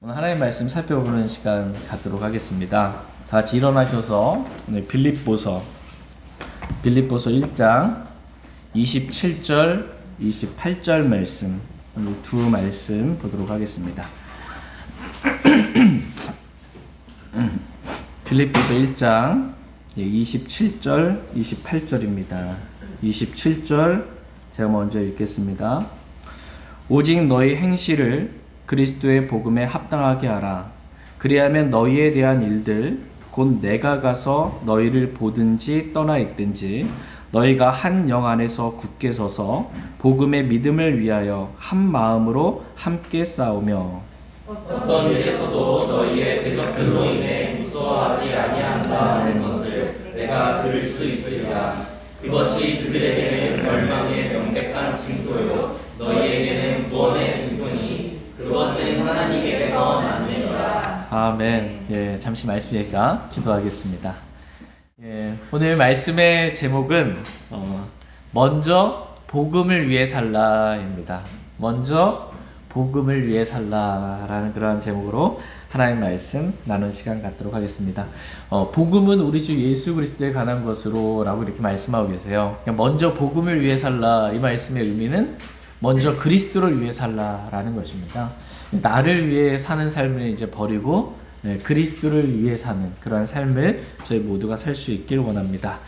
오늘 하나님 말씀 살펴보는 시간 갖도록 하겠습니다. 다 같이 일어나셔서 빌립보서 1장 27절, 28절 말씀, 오늘 두 말씀 보도록 하겠습니다. 빌립보서 1장 27절, 28절입니다. 27절 제가 먼저 읽겠습니다. 오직 너희 행실을 그리스도의 복음에 합당하게 하라. 그리하면 너희에 대한 일들 곧 내가 가서 너희를 보든지 떠나 있든지 너희가 한 영 안에서 굳게 서서 복음의 믿음을 위하여 한 마음으로 함께 싸우며 어떤 일에서도 너희의 대적들로 인해 무서워하지 아니한다는 것을 내가 들을 수 있으리라. 그것이 그들에게는 멸망의 명백한 징표요 너희에게는 구원의 징표니 그것은 하나님께서 만드니라. 아멘. 잠시 말씀이니까 기도하겠습니다. 오늘 말씀의 제목은 먼저 복음을 위해 살라입니다. 먼저 복음을 위해 살라라는 그러한 제목으로 하나님 말씀 나눈 시간 갖도록 하겠습니다. 복음은 우리 주 예수 그리스도에 관한 것으로 라고 이렇게 말씀하고 계세요. 먼저 복음을 위해 살라, 이 말씀의 의미는 먼저 그리스도를 위해 살라라는 것입니다. 나를 위해 사는 삶을 이제 버리고 그리스도를 위해 사는 그러한 삶을 저희 모두가 살 수 있길 원합니다.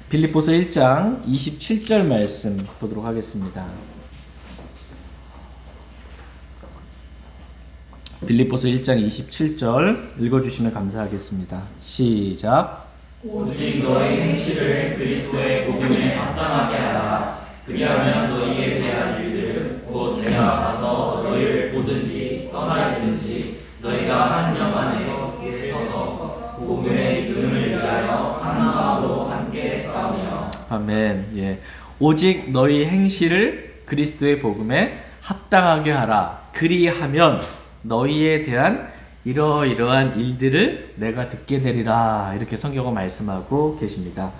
빌립보서 1장 27절 말씀 보도록 하겠습니다. 빌립보서 1장 27절 읽어주시면 감사하겠습니다. 시작. 오직 너희 행실을 그리스도의 복음에 합당하게 하라. 그리하면 너희에 대한 일들 곧 내가 가서 너희를 보든지 떠나 있든지 너희가 한 영 안에서 굳게 서서 복음의 믿음을 위하여 한 마음으로 함께 싸우며. 아멘. 오직 너희 행실을 그리스도의 복음에 합당하게 하라. 그리하면 너희에 대한 이러이러한 일들을 내가 듣게 되리라. 이렇게 성경은 말씀하고 계십니다.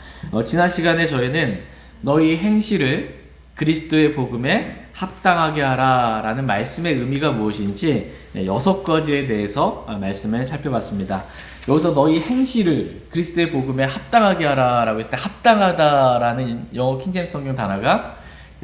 지난 시간에 저희는 너희 행실을 그리스도의 복음에 합당하게 하라 라는 말씀의 의미가 무엇인지 6가지에 대해서 말씀을 살펴봤습니다. 여기서 너희 행실을 그리스도의 복음에 합당하게 하라 라고 했을 때 합당하다 라는 영어 킹제임스 성경 단어가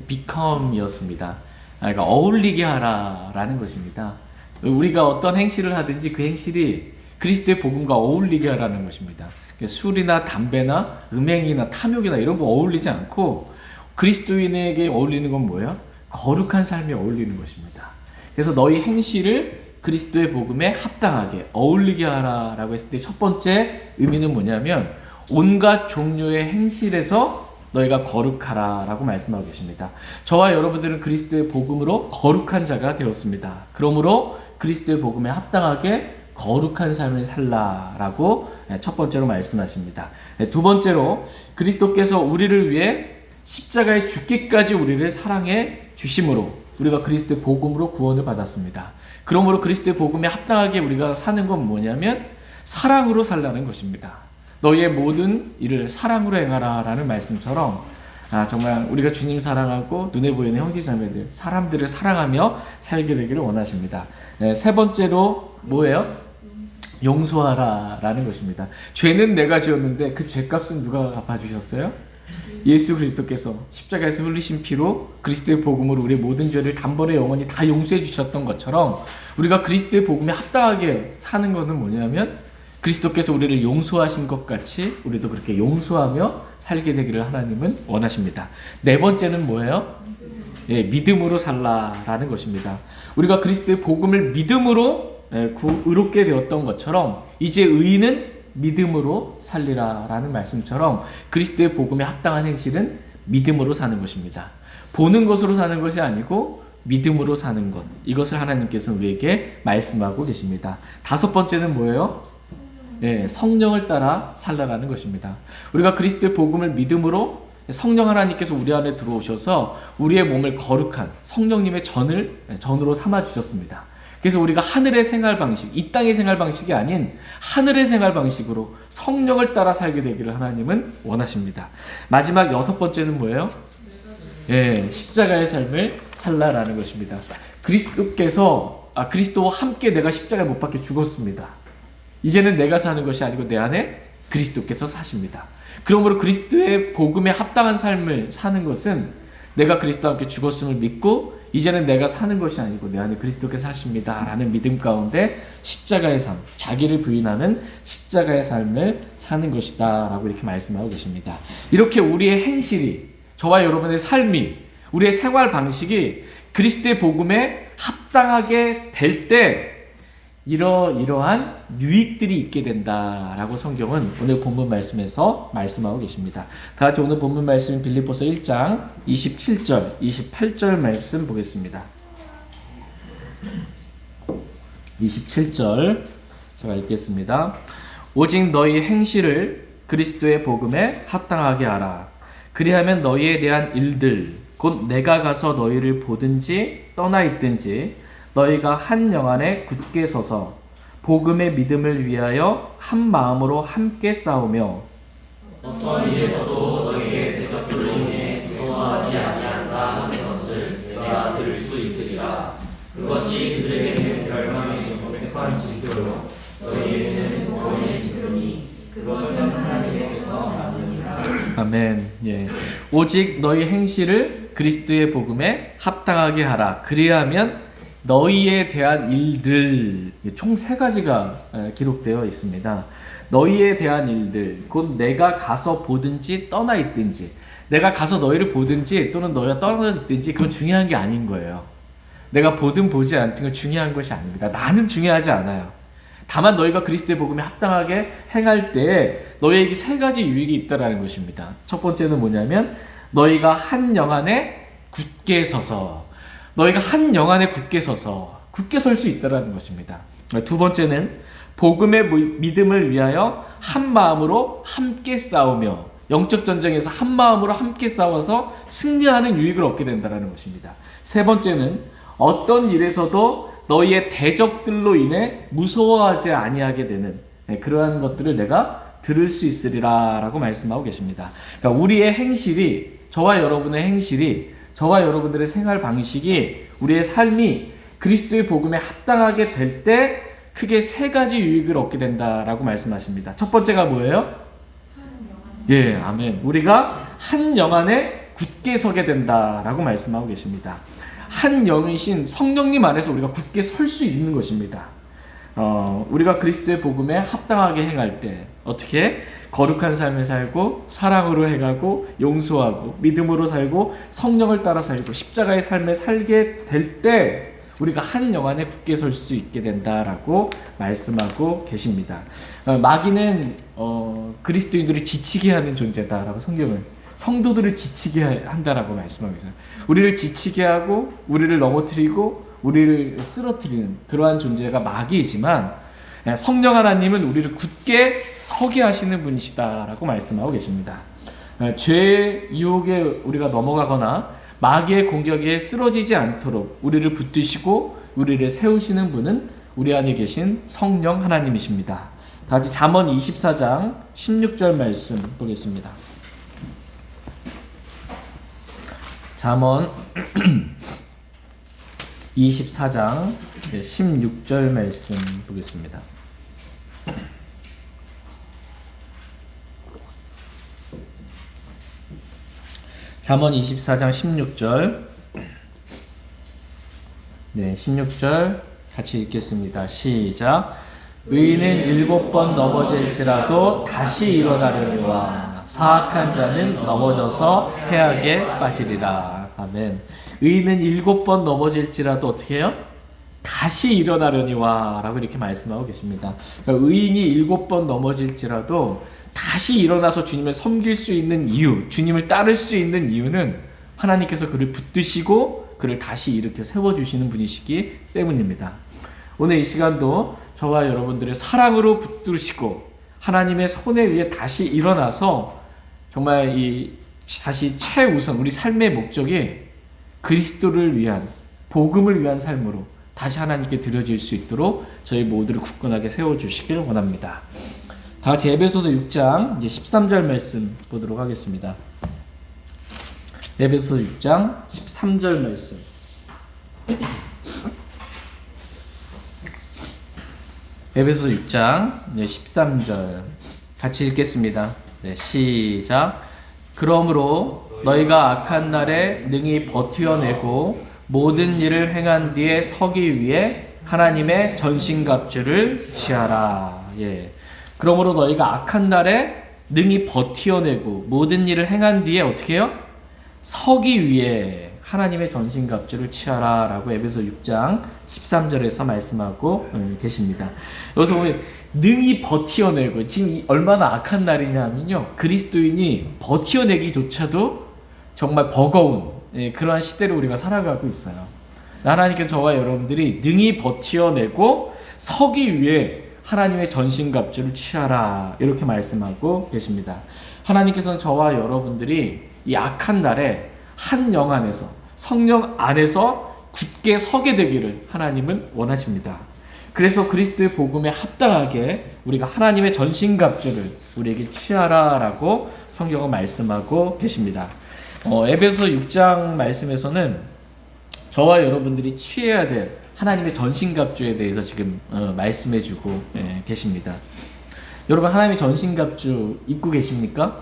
become이었습니다. 그러니까 어울리게 하라 라는 것입니다. 우리가 어떤 행실을 하든지 그 행실이 그리스도의 복음과 어울리게 하라는 것입니다. 술이나 담배나 음행이나 탐욕이나 이런 거 어울리지 않고 그리스도인에게 어울리는 건 뭐예요? 거룩한 삶이 어울리는 것입니다. 그래서 너희 행실을 그리스도의 복음에 합당하게 어울리게 하라라고 했을 때 첫 번째 의미는 뭐냐면 온갖 종류의 행실에서 너희가 거룩하라라고 말씀하고 계십니다. 저와 여러분들은 그리스도의 복음으로 거룩한 자가 되었습니다. 그러므로 그리스도의 복음에 합당하게 거룩한 삶을 살라라고 첫 번째로 말씀하십니다. 두 번째로 그리스도께서 우리를 위해 십자가에 죽기까지 우리를 사랑해 주심으로 우리가 그리스도의 복음으로 구원을 받았습니다. 그러므로 그리스도의 복음에 합당하게 우리가 사는 건 뭐냐면 사랑으로 살라는 것입니다. 너희의 모든 일을 사랑으로 행하라 라는 말씀처럼 정말 우리가 주님 사랑하고 눈에 보이는 형제자매들 사람들을 사랑하며 살게 되기를 원하십니다. 세 번째로 뭐예요? 용서하라 라는 것입니다. 죄는 내가 지었는데 그 죄값은 누가 갚아주셨어요? 예수 그리스도께서 십자가에서 흘리신 피로 그리스도의 복음으로 우리의 모든 죄를 단번에 영원히 다 용서해 주셨던 것처럼 우리가 그리스도의 복음에 합당하게 사는 것은 뭐냐면 그리스도께서 우리를 용서하신 것 같이 우리도 그렇게 용서하며 살게 되기를 하나님은 원하십니다. 네 번째는 뭐예요? 믿음으로 살라라는 것입니다. 우리가 그리스도의 복음을 믿음으로 의롭게 되었던 것처럼 이제 의인은 믿음으로 살리라라는 말씀처럼 그리스도의 복음에 합당한 행실은 믿음으로 사는 것입니다. 보는 것으로 사는 것이 아니고 믿음으로 사는 것, 이것을 하나님께서 우리에게 말씀하고 계십니다. 다섯 번째는 뭐예요? 성령을 따라 살라라는 것입니다. 우리가 그리스도의 복음을 믿음으로 성령 하나님께서 우리 안에 들어오셔서 우리의 몸을 거룩한 성령님의 전으로 삼아 주셨습니다. 그래서 우리가 하늘의 생활 방식, 이 땅의 생활 방식이 아닌 하늘의 생활 방식으로 성령을 따라 살게 되기를 하나님은 원하십니다. 마지막 여섯 번째는 뭐예요? 십자가의 삶을 살라라는 것입니다. 그리스도께서 그리스도와 함께 내가 십자가에 못 박혀 죽었습니다. 이제는 내가 사는 것이 아니고 내 안에 그리스도께서 사십니다. 그러므로 그리스도의 복음에 합당한 삶을 사는 것은 내가 그리스도와 함께 죽었음을 믿고 이제는 내가 사는 것이 아니고 내 안에 그리스도께서 사십니다 라는 믿음 가운데 십자가의 삶, 자기를 부인하는 십자가의 삶을 사는 것이다 라고 이렇게 말씀하고 계십니다. 이렇게 우리의 행실이, 저와 여러분의 삶이, 우리의 생활 방식이 그리스도의 복음에 합당하게 될 때 이러한 유익들이 있게 된다라고 성경은 오늘 본문 말씀에서 말씀하고 계십니다. 다 같이 오늘 본문 말씀 빌립보서 1장 27절, 28절 말씀 보겠습니다. 27절 제가 읽겠습니다. 오직 너희 행실을 그리스도의 복음에 합당하게 하라. 그리하면 너희에 대한 일들 곧 내가 가서 너희를 보든지 떠나 있든지 너희가 한 영 안에 굳게 서서 복음의 믿음을 위하여 한 마음으로 함께 싸우며 어떤 일에서도 너희의 대적들로 인해 무서워하지 아니한다 하는 것을 내가 들을 수 있으리라. 그것이 그들에게는 멸망의 정백한 징표요 너희에게는 구원의 징표니 그것은 하나님께서 만드니라. 아멘. 예. 오직 너희 행실을 그리스도의 복음에 합당하게 하라. 그리하면 너희에 대한 일들, 총 3가지가 기록되어 있습니다. 너희에 대한 일들, 곧 내가 가서 보든지 떠나 있든지, 내가 가서 너희를 보든지 또는 너희가 떠나 있든지 그건 중요한 게 아닌 거예요. 내가 보든 보지 않든 건 중요한 것이 아닙니다. 나는 중요하지 않아요. 다만 너희가 그리스도의 복음에 합당하게 행할 때 너희에게 3가지 유익이 있다라는 것입니다. 첫 번째는 뭐냐면 너희가 한 영 안에 굳게 서서, 너희가 한 영 안에 굳게 서서 굳게 설 수 있다라는 것입니다. 두 번째는 복음의 믿음을 위하여 한 마음으로 함께 싸우며, 영적 전쟁에서 한 마음으로 함께 싸워서 승리하는 유익을 얻게 된다라는 것입니다. 세 번째는 어떤 일에서도 너희의 대적들로 인해 무서워하지 아니하게 되는 그러한 것들을 내가 들을 수 있으리라 라고 말씀하고 계십니다. 그러니까 우리의 행실이, 저와 여러분의 행실이, 저와 여러분들의 생활 방식이, 우리의 삶이 그리스도의 복음에 합당하게 될 때 크게 3가지 유익을 얻게 된다라고 말씀하십니다. 첫 번째가 뭐예요? 예, 아멘. 우리가 한 영 안에 굳게 서게 된다라고 말씀하고 계십니다. 한 영이신 성령님 안에서 우리가 굳게 설 수 있는 것입니다. 우리가 그리스도의 복음에 합당하게 행할 때 어떻게 거룩한 삶을 살고 사랑으로 행하고 용서하고 믿음으로 살고 성령을 따라 살고 십자가의 삶을 살게 될 때 우리가 한 영 안에 굳게 설 수 있게 된다라고 말씀하고 계십니다. 마귀는 그리스도인들을 지치게 하는 존재다라고 성경은, 성도들을 지치게 한다라고 말씀하고 있어요. 우리를 지치게 하고 우리를 넘어뜨리고 우리를 쓰러뜨리는 그러한 존재가 마귀이지만 성령 하나님은 우리를 굳게 서게 하시는 분이시다라고 말씀하고 계십니다. 죄의 유혹에 우리가 넘어가거나 마귀의 공격에 쓰러지지 않도록 우리를 붙드시고 우리를 세우시는 분은 우리 안에 계신 성령 하나님이십니다. 다 같이 잠언 24장 16절 말씀 보겠습니다. 잠언 24장 16절 말씀 보겠습니다. 잠언 24장 16절. 네, 16절 같이 읽겠습니다. 시작. 의인은 7번 넘어질지라도 다시 일어나려니와 사악한 자는 넘어져서 해악에 빠지리라. 아멘. 의인은 7번 넘어질지라도 어떻게 해요? 다시 일어나려니와 라고 이렇게 말씀하고 계십니다. 그러니까 의인이 7번 넘어질지라도 다시 일어나서 주님을 섬길 수 있는 이유, 주님을 따를 수 있는 이유는 하나님께서 그를 붙드시고 그를 다시 일으켜 세워주시는 분이시기 때문입니다. 오늘 이 시간도 저와 여러분들의 사랑으로 붙드시고 하나님의 손에 의해 다시 일어나서 정말 다시 최우선 우리 삶의 목적이 그리스도를 위한, 복음을 위한 삶으로 다시 하나님께 드려질 수 있도록 저희 모두를 굳건하게 세워주시길 원합니다. 다 같이 에베소서 6장 이제 13절 말씀 보도록 하겠습니다. 에베소서 6장 13절 말씀. 에베소 6장 13절 같이 읽겠습니다. 네, 시작. 그러므로 너희가 악한 날에 능히 버티어내고 모든 일을 행한 뒤에 서기 위해 하나님의 전신갑주를 취하라. 예. 그러므로 너희가 악한 날에 능히 버티어내고 모든 일을 행한 뒤에 어떻게 해요? 서기 위해 하나님의 전신갑주를 취하라 라고 에베소 6장 13절에서 말씀하고 계십니다. 여기서 보면 능히 버티어내고, 지금 얼마나 악한 날이냐면요, 그리스도인이 버티어내기조차도 정말 버거운 그러한 시대를 우리가 살아가고 있어요. 하나님께서 저와 여러분들이 능히 버티어내고 서기 위해 하나님의 전신갑주를 취하라 이렇게 말씀하고 계십니다. 하나님께서는 저와 여러분들이 이 악한 날에 한 영 안에서, 성령 안에서 굳게 서게 되기를 하나님은 원하십니다. 그래서 그리스도의 복음에 합당하게 우리가 하나님의 전신갑주를 우리에게 취하라라고 성경은 말씀하고 계십니다. 에베소 6장 말씀에서는 저와 여러분들이 취해야 될 하나님의 전신갑주에 대해서 지금 말씀해주고 계십니다. 여러분, 하나님의 전신갑주 입고 계십니까?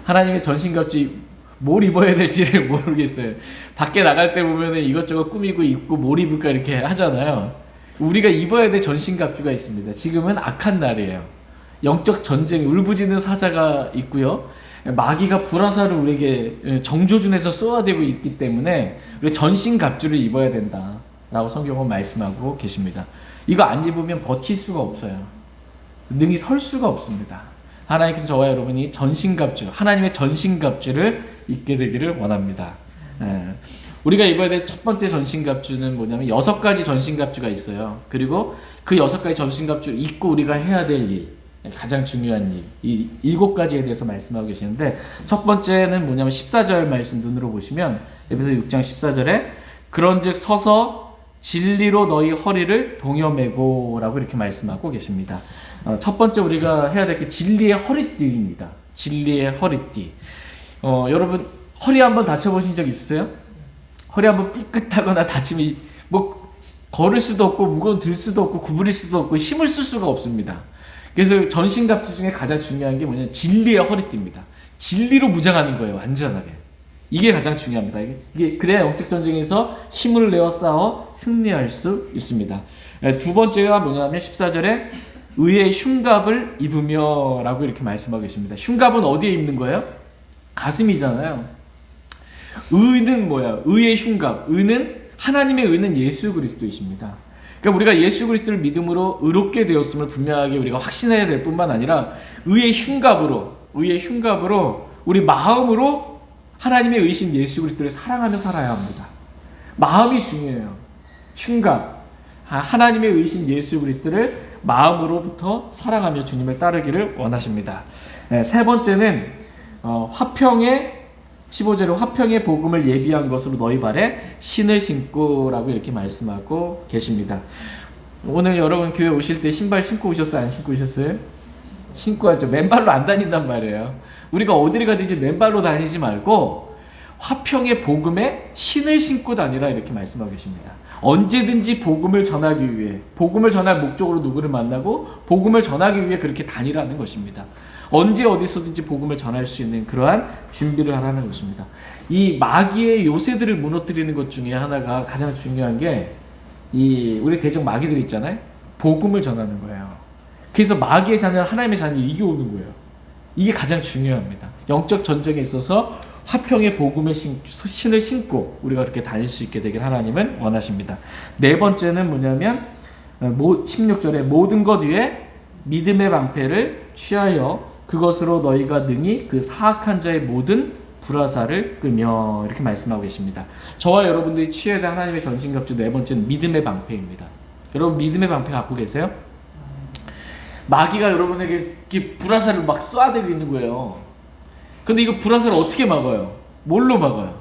하나님의 전신갑주 뭘 입어야 될지를 모르겠어요. 밖에 나갈 때 보면은 이것저것 꾸미고 입고 뭘 입을까 이렇게 하잖아요. 우리가 입어야 될 전신갑주가 있습니다. 지금은 악한 날이에요. 영적 전쟁, 울부짖는 사자가 있고요. 마귀가 불화살을 우리에게 정조준해서 쏘아대고 있기 때문에 우리 전신갑주를 입어야 된다라고 성경은 말씀하고 계십니다. 이거 안 입으면 버틸 수가 없어요. 능히 설 수가 없습니다. 하나님께서 저와 여러분이 전신갑주, 하나님의 전신갑주를 입게 되기를 원합니다. 우리가 입어야 될 첫 번째 전신갑주는 뭐냐면 6가지 전신갑주가 있어요. 그리고 그 6가지 전신갑주를 입고 우리가 해야 될 일, 가장 중요한 일, 이 7가지에 대해서 말씀하고 계시는데, 첫 번째는 뭐냐면 14절 말씀 눈으로 보시면 에베소 6장 14절에 그런즉 서서 진리로 너희 허리를 동여매고 라고 이렇게 말씀하고 계십니다. 첫 번째 우리가 해야 될 게 진리의 허리띠입니다. 진리의 허리띠. 여러분, 허리 한번 다쳐보신 적 있으세요? 허리 한번 삐끗하거나 다치면 뭐 걸을 수도 없고 무거운 들 수도 없고 구부릴 수도 없고 힘을 쓸 수가 없습니다. 그래서 전신갑주 중에 가장 중요한 게 뭐냐면 진리의 허리띠입니다. 진리로 무장하는 거예요, 완전하게. 이게 가장 중요합니다. 이게 그래야 영적 전쟁에서 힘을 내어 싸워 승리할 수 있습니다. 두 번째가 뭐냐면 14절에 의의 흉갑을 입으며 라고 이렇게 말씀하고 계십니다. 흉갑은 어디에 입는 거예요? 가슴이잖아요. 의는 뭐야? 의의 흉갑. 의는, 하나님의 의는 예수 그리스도이십니다. 그러니까 우리가 예수 그리스도를 믿음으로 의롭게 되었음을 분명하게 우리가 확신해야 될 뿐만 아니라 의의 흉갑으로 우리 마음으로 하나님의 의신 예수 그리스도를 사랑하며 살아야 합니다. 마음이 중요해요. 흉갑. 하나님의 의신 예수 그리스도를 마음으로부터 사랑하며 주님을 따르기를 원하십니다. 세 번째는 화평의 15절에 화평의 복음을 예비한 것으로 너희 발에 신을 신고라고 이렇게 말씀하고 계십니다. 오늘 여러분 교회 오실 때 신발 신고 오셨어요? 안 신고 오셨어요? 신고 왔죠. 맨발로 안 다닌단 말이에요. 우리가 어디를 가든지 맨발로 다니지 말고 화평의 복음에 신을 신고 다니라 이렇게 말씀하고 계십니다. 언제든지 복음을 전하기 위해, 복음을 전할 목적으로 누구를 만나고 복음을 전하기 위해 그렇게 다니라는 것입니다. 언제 어디서든지 복음을 전할 수 있는 그러한 준비를 하라는 것입니다. 이 마귀의 요새들을 무너뜨리는 것 중에 하나가 가장 중요한 게 우리 대적 마귀들 있잖아요. 복음을 전하는 거예요. 그래서 마귀의 자녀를 하나님의 자녀를 이겨오는 거예요. 이게 가장 중요합니다. 영적 전쟁에 있어서 화평의 복음의 신을 신고 우리가 그렇게 다닐 수 있게 되길 하나님은 원하십니다. 네 번째는 뭐냐면 16절에 모든 것 위에 믿음의 방패를 취하여 그것으로 너희가 능히 그 사악한 자의 모든 불화살을 끄며 이렇게 말씀하고 계십니다. 저와 여러분들이 취해야 될 하나님의 전신갑주 네 번째는 믿음의 방패입니다. 여러분 믿음의 방패 갖고 계세요? 마귀가 여러분에게 이렇게 불화살을 막 쏘아대고 있는 거예요. 근데 이거 불화살을 어떻게 막아요? 뭘로 막아요?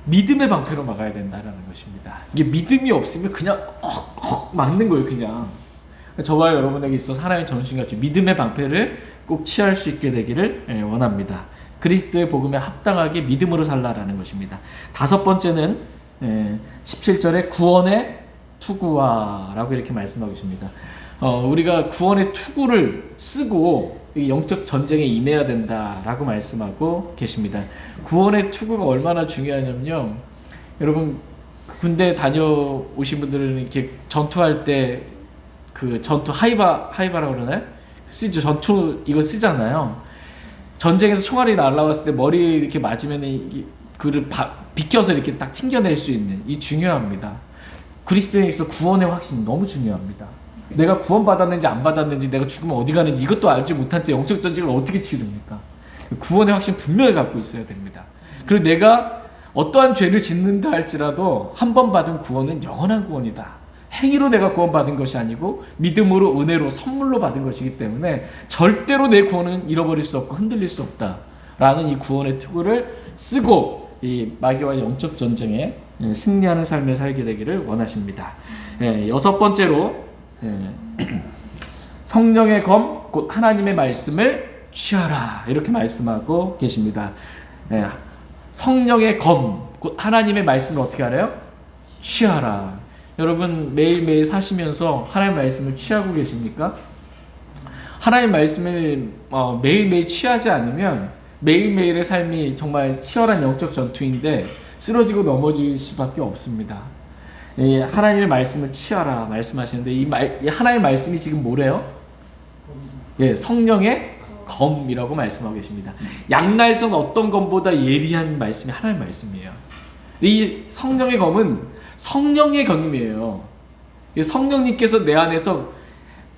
믿음의 방패로 막아야 된다는 것입니다. 이게 믿음이 없으면 그냥 막는 거예요, 그냥. 저와 여러분에게 있어서 하나님의 전신갑주 믿음의 방패를 꼭 취할 수 있게 되기를 원합니다. 그리스도의 복음에 합당하게 믿음으로 살라라는 것입니다. 다섯 번째는 17절에 구원의 투구하라고 이렇게 말씀하고 있습니다. 우리가 구원의 투구를 쓰고 이 영적 전쟁에 임해야 된다라고 말씀하고 계십니다. 구원의 투구가 얼마나 중요하냐면요, 여러분 군대 다녀오신 분들은 이렇게 전투할 때 그 전투 하이바라고 그러나요? 쓰죠. 전투 이거 쓰잖아요. 전쟁에서 총알이 날아왔을 때 머리 이렇게 맞으면 그를 비껴서 이렇게 딱 튕겨낼 수 있는, 이 중요합니다. 그리스도인에서 구원의 확신이 너무 중요합니다. 내가 구원 받았는지 안 받았는지, 내가 죽으면 어디 가는지 이것도 알지 못한 때 영적 전쟁을 어떻게 치릅니까? 구원의 확신 분명히 갖고 있어야 됩니다. 그리고 내가 어떠한 죄를 짓는다 할지라도 한 번 받은 구원은 영원한 구원이다. 행위로 내가 구원받은 것이 아니고 믿음으로, 은혜로, 선물로 받은 것이기 때문에 절대로 내 구원은 잃어버릴 수 없고 흔들릴 수 없다라는 이 구원의 투구를 쓰고 이 마귀와의 영적 전쟁에 승리하는 삶을 살게 되기를 원하십니다. 여섯 번째로 성령의 검 곧 하나님의 말씀을 취하라, 이렇게 말씀하고 계십니다. 성령의 검 곧 하나님의 말씀을 어떻게 하래요? 취하라. 여러분 매일매일 사시면서 하나님 말씀을 취하고 계십니까? 하나님 말씀을 매일매일 취하지 않으면 매일매일의 삶이 정말 치열한 영적 전투인데 쓰러지고 넘어질 수밖에 없습니다. 하나님의 말씀을 취하라 말씀하시는데 이 하나님의 말씀이 지금 뭐래요? 성령의 검이라고 말씀하고 계십니다. 양날선 어떤 검보다 예리한 말씀이 하나님의 말씀이에요. 이 성령의 검은 성령의 검이에요. 성령님께서 내 안에서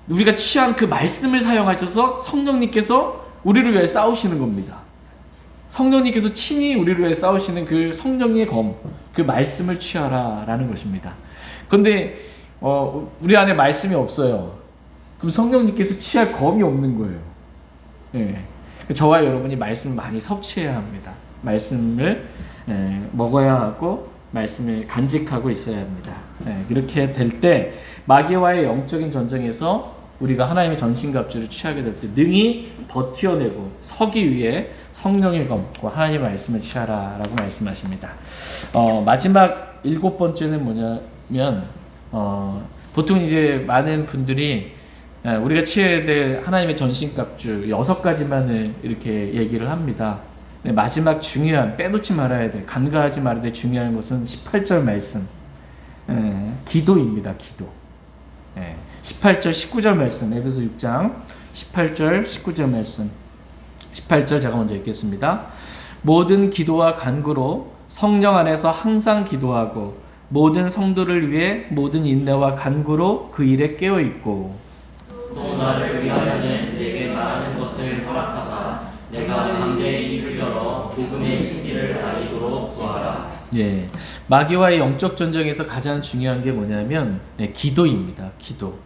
우리가 취한 그 말씀을 사용하셔서 성령님께서 우리를 위해 싸우시는 겁니다. 성령님께서 친히 우리를 위해 싸우시는 그 성령의 검, 그 말씀을 취하라라는 것입니다. 그런데 우리 안에 말씀이 없어요. 그럼 성령님께서 취할 검이 없는 거예요. 저와 여러분이 말씀을 많이 섭취해야 합니다. 말씀을 먹어야 하고 말씀을 간직하고 있어야 합니다. 이렇게 될 때 마귀와의 영적인 전쟁에서 우리가 하나님의 전신갑주를 취하게 될 때 능히 버텨내고 서기 위해 성령의 검과 하나님의 말씀을 취하라라고 말씀하십니다. 마지막 일곱 번째는 뭐냐면 보통 이제 많은 분들이 우리가 취해야 될 하나님의 전신갑주 6가지만을 이렇게 얘기를 합니다. 마지막 중요한, 빼놓지 말아야 될, 간과하지 말아야 될 중요한 것은 18절 말씀, 기도입니다. 기도. 18절 19절 말씀, 에베소 6장 18절 19절 말씀. 18절 제가 먼저 읽겠습니다. 모든 기도와 간구로 성령 안에서 항상 기도하고 모든 성도를 위해 모든 인내와 간구로 그 일에 깨어 있고, 또 나를 위하여는 내게 말하는 것을 허락하사 내가 담대히 입을 열어 복음의 진리를 알리도록 구하라. 마귀와의 영적 전쟁에서 가장 중요한 게 뭐냐면 기도입니다. 기도.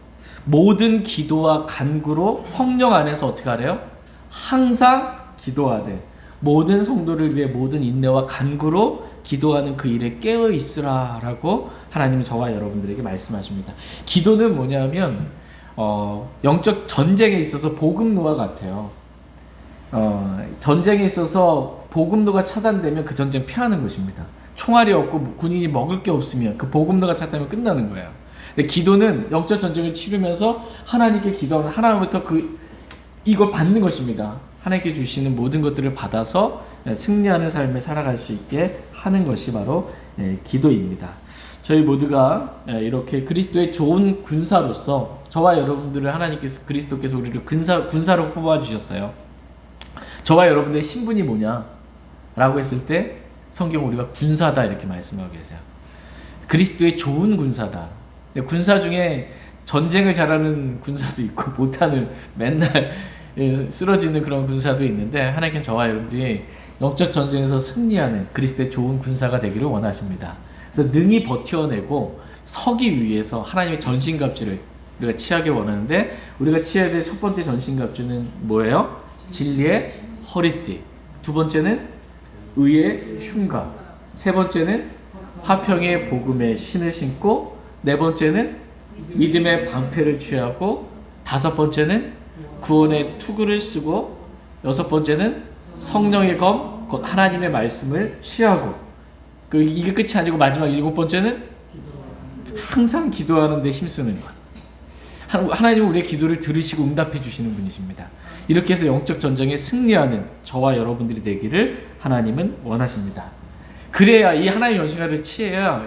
모든 기도와 간구로 성령 안에서 어떻게 하래요? 항상 기도하되 모든 성도를 위해 모든 인내와 간구로 기도하는 그 일에 깨어 있으라라고 하나님은 저와 여러분들에게 말씀하십니다. 기도는 뭐냐면 영적 전쟁에 있어서 복음로와 같아요. 전쟁에 있어서 복음로가 차단되면 그 전쟁 패하는 것입니다. 총알이 없고 군인이 먹을 게 없으면 그 복음로가 차단되면 끝나는 거예요. 근데 기도는 영적 전쟁을 치르면서 하나님께 기도하면 하나님부터 이걸 받는 것입니다. 하나님께 주시는 모든 것들을 받아서 승리하는 삶을 살아갈 수 있게 하는 것이 바로 기도입니다. 저희 모두가 이렇게 그리스도의 좋은 군사로서 저와 여러분들을 하나님께서 그리스도께서 우리를 군사로 뽑아주셨어요. 저와 여러분들의 신분이 뭐냐? 라고 했을 때 성경 우리가 군사다 이렇게 말씀하고 계세요. 그리스도의 좋은 군사다. 군사 중에 전쟁을 잘하는 군사도 있고 못하는 맨날 쓰러지는 그런 군사도 있는데 하나님께는 저와 여러분들이 영적 전쟁에서 승리하는 그리스도의 좋은 군사가 되기를 원하십니다. 그래서 능히 버텨내고 서기 위해서 하나님의 전신갑주를 우리가 취하길 원하는데 우리가 취해야 될 첫 번째 전신갑주는 뭐예요? 진리의 허리띠. 두 번째는 의의 흉가. 세 번째는 화평의 복음의 신을 신고, 네 번째는 믿음의 방패를 취하고, 다섯 번째는 구원의 투구를 쓰고, 여섯 번째는 성령의 검, 곧 하나님의 말씀을 취하고, 이게 끝이 아니고 마지막 일곱 번째는 항상 기도하는데 힘쓰는 것. 하나님은 우리의 기도를 들으시고 응답해 주시는 분이십니다. 이렇게 해서 영적 전쟁에 승리하는 저와 여러분들이 되기를 하나님은 원하십니다. 그래야 이 하나님의 연수가를 취해야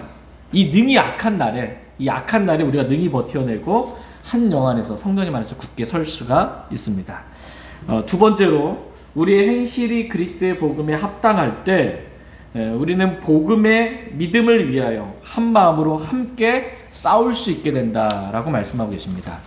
이 능히 약한 날에 우리가 능히 버텨내고 한 영 안에서, 성령님 안에서 굳게 설 수가 있습니다. 두 번째로, 우리의 행실이 그리스도의 복음에 합당할 때 우리는 복음의 믿음을 위하여 한 마음으로 함께 싸울 수 있게 된다라고 말씀하고 계십니다.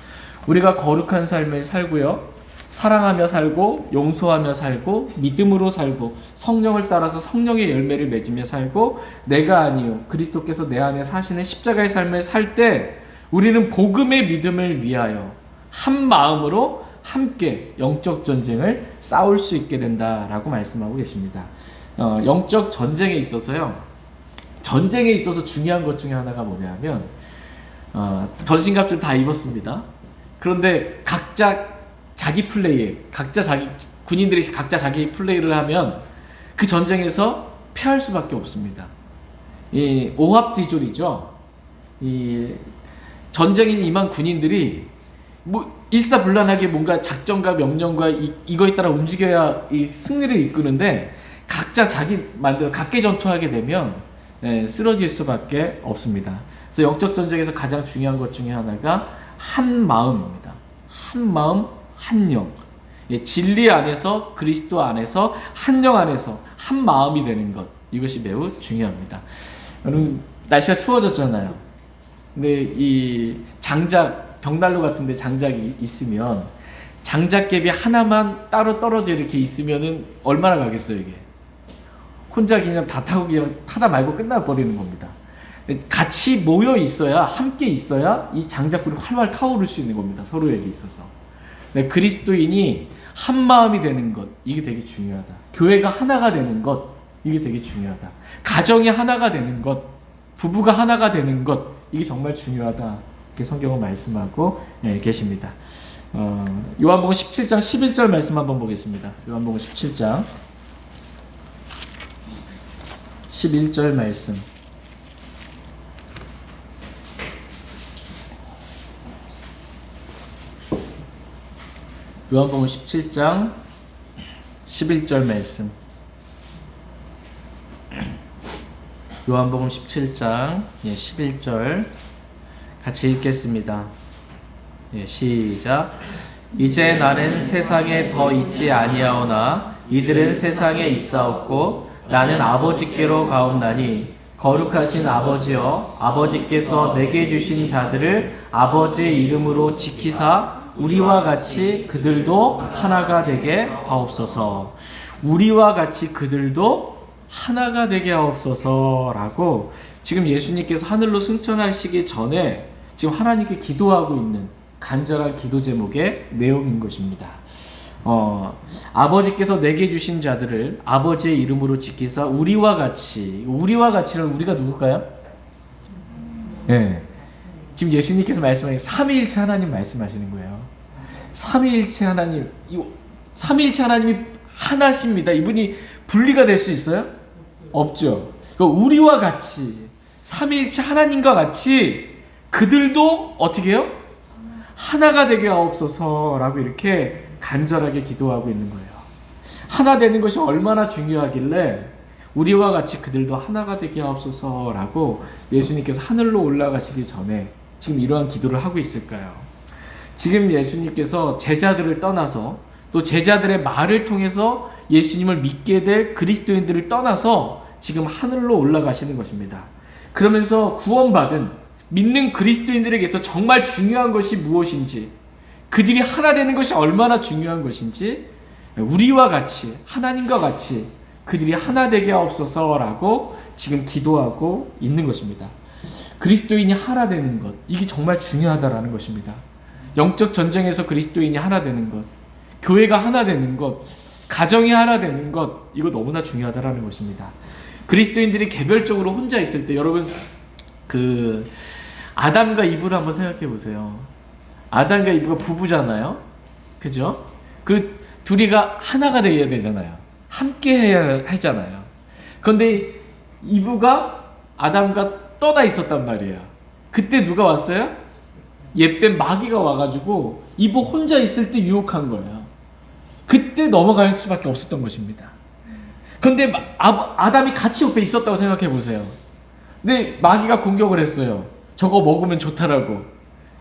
우리가 거룩한 삶을 살고요, 사랑하며 살고, 용서하며 살고, 믿음으로 살고, 성령을 따라서 성령의 열매를 맺으며 살고, 내가 아니요 그리스도께서 내 안에 사시는 십자가의 삶을 살 때 우리는 복음의 믿음을 위하여 한 마음으로 함께 영적 전쟁을 싸울 수 있게 된다라고 말씀하고 계십니다. 영적 전쟁에 있어서요, 전쟁에 있어서 중요한 것 중에 하나가 뭐냐면, 전신갑주를 다 입었습니다. 그런데 각자 자기 플레이에, 군인들이 각자 자기 플레이를 하면 그 전쟁에서 패할 수밖에 없습니다. 이 오합지졸이죠. 이 전쟁에 임한 군인들이 일사불란하게 뭔가 작전과 명령과 이거에 따라 움직여야 이 승리를 이끄는데, 각자 자기 만들어 각계 전투하게 되면 쓰러질 수밖에 없습니다. 그래서 영적 전쟁에서 가장 중요한 것 중에 하나가 한 마음입니다. 한 마음, 한 영. 진리 안에서, 그리스도 안에서, 한 영 안에서 한 마음이 되는 것, 이것이 매우 중요합니다. 여러분, 날씨가 추워졌잖아요. 근데 이 장작, 벽난로 같은데 장작이 있으면 장작갭이 하나만 따로 떨어져 이렇게 있으면은 얼마나 가겠어요, 이게? 혼자 그냥 다 타고 그냥 타다 말고 끝나버리는 겁니다. 같이 모여 있어야, 함께 있어야 이 장작불이 활활 타오를 수 있는 겁니다, 서로에게 있어서. 그리스도인이 한 마음이 되는 것, 이게 되게 중요하다. 교회가 하나가 되는 것, 이게 되게 중요하다. 가정이 하나가 되는 것, 부부가 하나가 되는 것, 이게 정말 중요하다. 이렇게 성경은 말씀하고 계십니다. 요한복음 17장 11절 말씀 한번 보겠습니다. 요한복음 17장 11절 말씀. 요한복음 17장 11절 말씀. 요한복음 17장 11절 같이 읽겠습니다. 시작. 이제 나는 세상에 더 있지 아니하오나 이들은 세상에 있사옵고 나는 아버지께로 가옵나니 거룩하신 아버지여, 아버지께서 내게 주신 자들을 아버지의 이름으로 지키사 우리와 같이 그들도 하나가 되게 하옵소서. 우리와 같이 그들도 하나가 되게 하옵소서라고 지금 예수님께서 하늘로 승천하시기 전에 지금 하나님께 기도하고 있는 간절한 기도 제목의 내용인 것입니다. 아버지께서 내게 주신 자들을 아버지의 이름으로 지키사 우리와 같이는 우리가 누굴까요? 네. 지금 예수님께서 말씀하신 삼위일체 하나님 말씀하시는 거예요. 삼위일체 하나님, 삼위일체 하나님이 하나십니다. 이분이 분리가 될 수 있어요? 없죠. 우리와 같이, 삼위일체 하나님과 같이 그들도 어떻게 해요? 하나가 되게 하옵소서라고 이렇게 간절하게 기도하고 있는 거예요. 하나 되는 것이 얼마나 중요하길래 우리와 같이 그들도 하나가 되게 하옵소서라고 예수님께서 하늘로 올라가시기 전에 지금 이러한 기도를 하고 있을까요? 지금 예수님께서 제자들을 떠나서 또 제자들의 말을 통해서 예수님을 믿게 될 그리스도인들을 떠나서 지금 하늘로 올라가시는 것입니다. 그러면서 구원받은 믿는 그리스도인들에게서 정말 중요한 것이 무엇인지, 그들이 하나 되는 것이 얼마나 중요한 것인지, 우리와 같이, 하나님과 같이 그들이 하나 되게 하옵소서라고 지금 기도하고 있는 것입니다. 그리스도인이 하나 되는 것, 이게 정말 중요하다라는 것입니다. 영적 전쟁에서 그리스도인이 하나 되는 것, 교회가 하나 되는 것, 가정이 하나 되는 것, 이거 너무나 중요하다라는 것입니다. 그리스도인들이 개별적으로 혼자 있을 때, 여러분 아담과 이브를 한번 생각해 보세요. 아담과 이브가 부부잖아요, 그죠? 그 둘이가 하나가 되어야 되잖아요. 함께 해야 하잖아요. 그런데 이브가 아담과 떠나 있었단 말이에요. 그때 누가 왔어요? 옛뱀 마귀가 와가지고 이브 혼자 있을 때 유혹한 거예요. 그때 넘어갈 수밖에 없었던 것입니다. 근데 아담이 같이 옆에 있었다고 생각해 보세요. 근데 마귀가 공격을 했어요. 저거 먹으면 좋다라고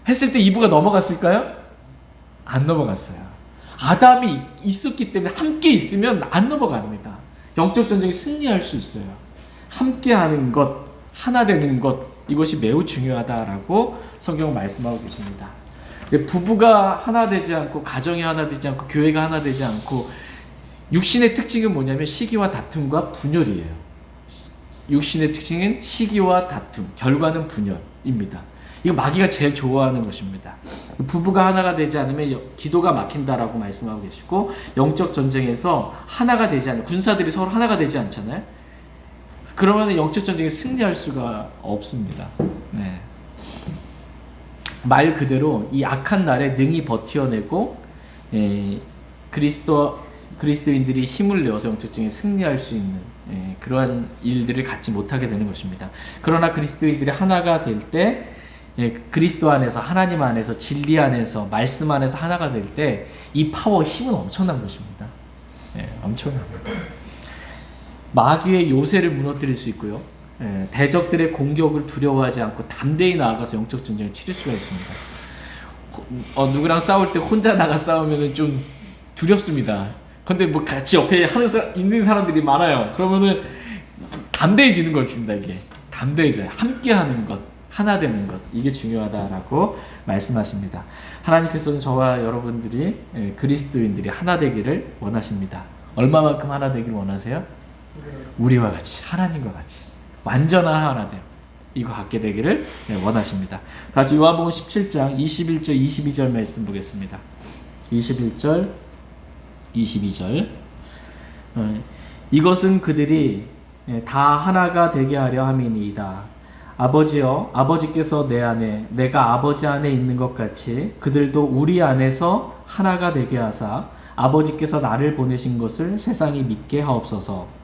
했을 때 이브가 넘어갔을까요? 안 넘어갔어요. 아담이 있었기 때문에 함께 있으면 안 넘어갑니다. 영적 전쟁에 승리할 수 있어요. 함께하는 것, 하나 되는 것, 이것이 매우 중요하다라고 성경은 말씀하고 계십니다. 부부가 하나 되지 않고, 가정이 하나 되지 않고, 교회가 하나 되지 않고, 육신의 특징은 뭐냐면 시기와 다툼과 분열이에요. 육신의 특징은 시기와 다툼, 결과는 분열입니다. 이거 마귀가 제일 좋아하는 것입니다. 부부가 하나가 되지 않으면 기도가 막힌다라고 말씀하고 계시고, 영적 전쟁에서 하나가 되지 않는, 군사들이 서로 하나가 되지 않잖아요. 그러면 영적 전쟁에 승리할 수가 없습니다. 네. 말 그대로 이 악한 날에 능히 버텨내고 그리스도인들이 힘을 내어서 영적 전쟁에 승리할 수 있는 그러한 일들을 갖지 못하게 되는 것입니다. 그러나 그리스도인들이 하나가 될 때, 그리스도 안에서, 하나님 안에서, 진리 안에서, 말씀 안에서 하나가 될 때 이 파워, 힘은 엄청난 것입니다. 엄청납니다. 마귀의 요새를 무너뜨릴 수 있고요. 대적들의 공격을 두려워하지 않고 담대히 나아가서 영적 전쟁을 치를 수가 있습니다. 누구랑 싸울 때 혼자 나가 싸우면 좀 두렵습니다. 근데 뭐 같이 옆에 있는 사람들이 많아요. 그러면은 담대해지는 것입니다. 이게 담대해져요. 함께하는 것, 하나 되는 것, 이게 중요하다라고 말씀하십니다. 하나님께서는 저와 여러분들이 그리스도인들이 하나 되기를 원하십니다. 얼마만큼 하나 되기를 원하세요? 우리와 같이, 하나님과 같이 완전한 하나됨, 이거 갖게 되기를 원하십니다. 다시 요한복음 17장 21절 22절 말씀 보겠습니다. 21절 22절 이것은 그들이 다 하나가 되게 하려 함이니이다. 아버지여, 아버지께서 내 안에, 내가 아버지 안에 있는 것 같이 그들도 우리 안에서 하나가 되게 하사 아버지께서 나를 보내신 것을 세상이 믿게 하옵소서.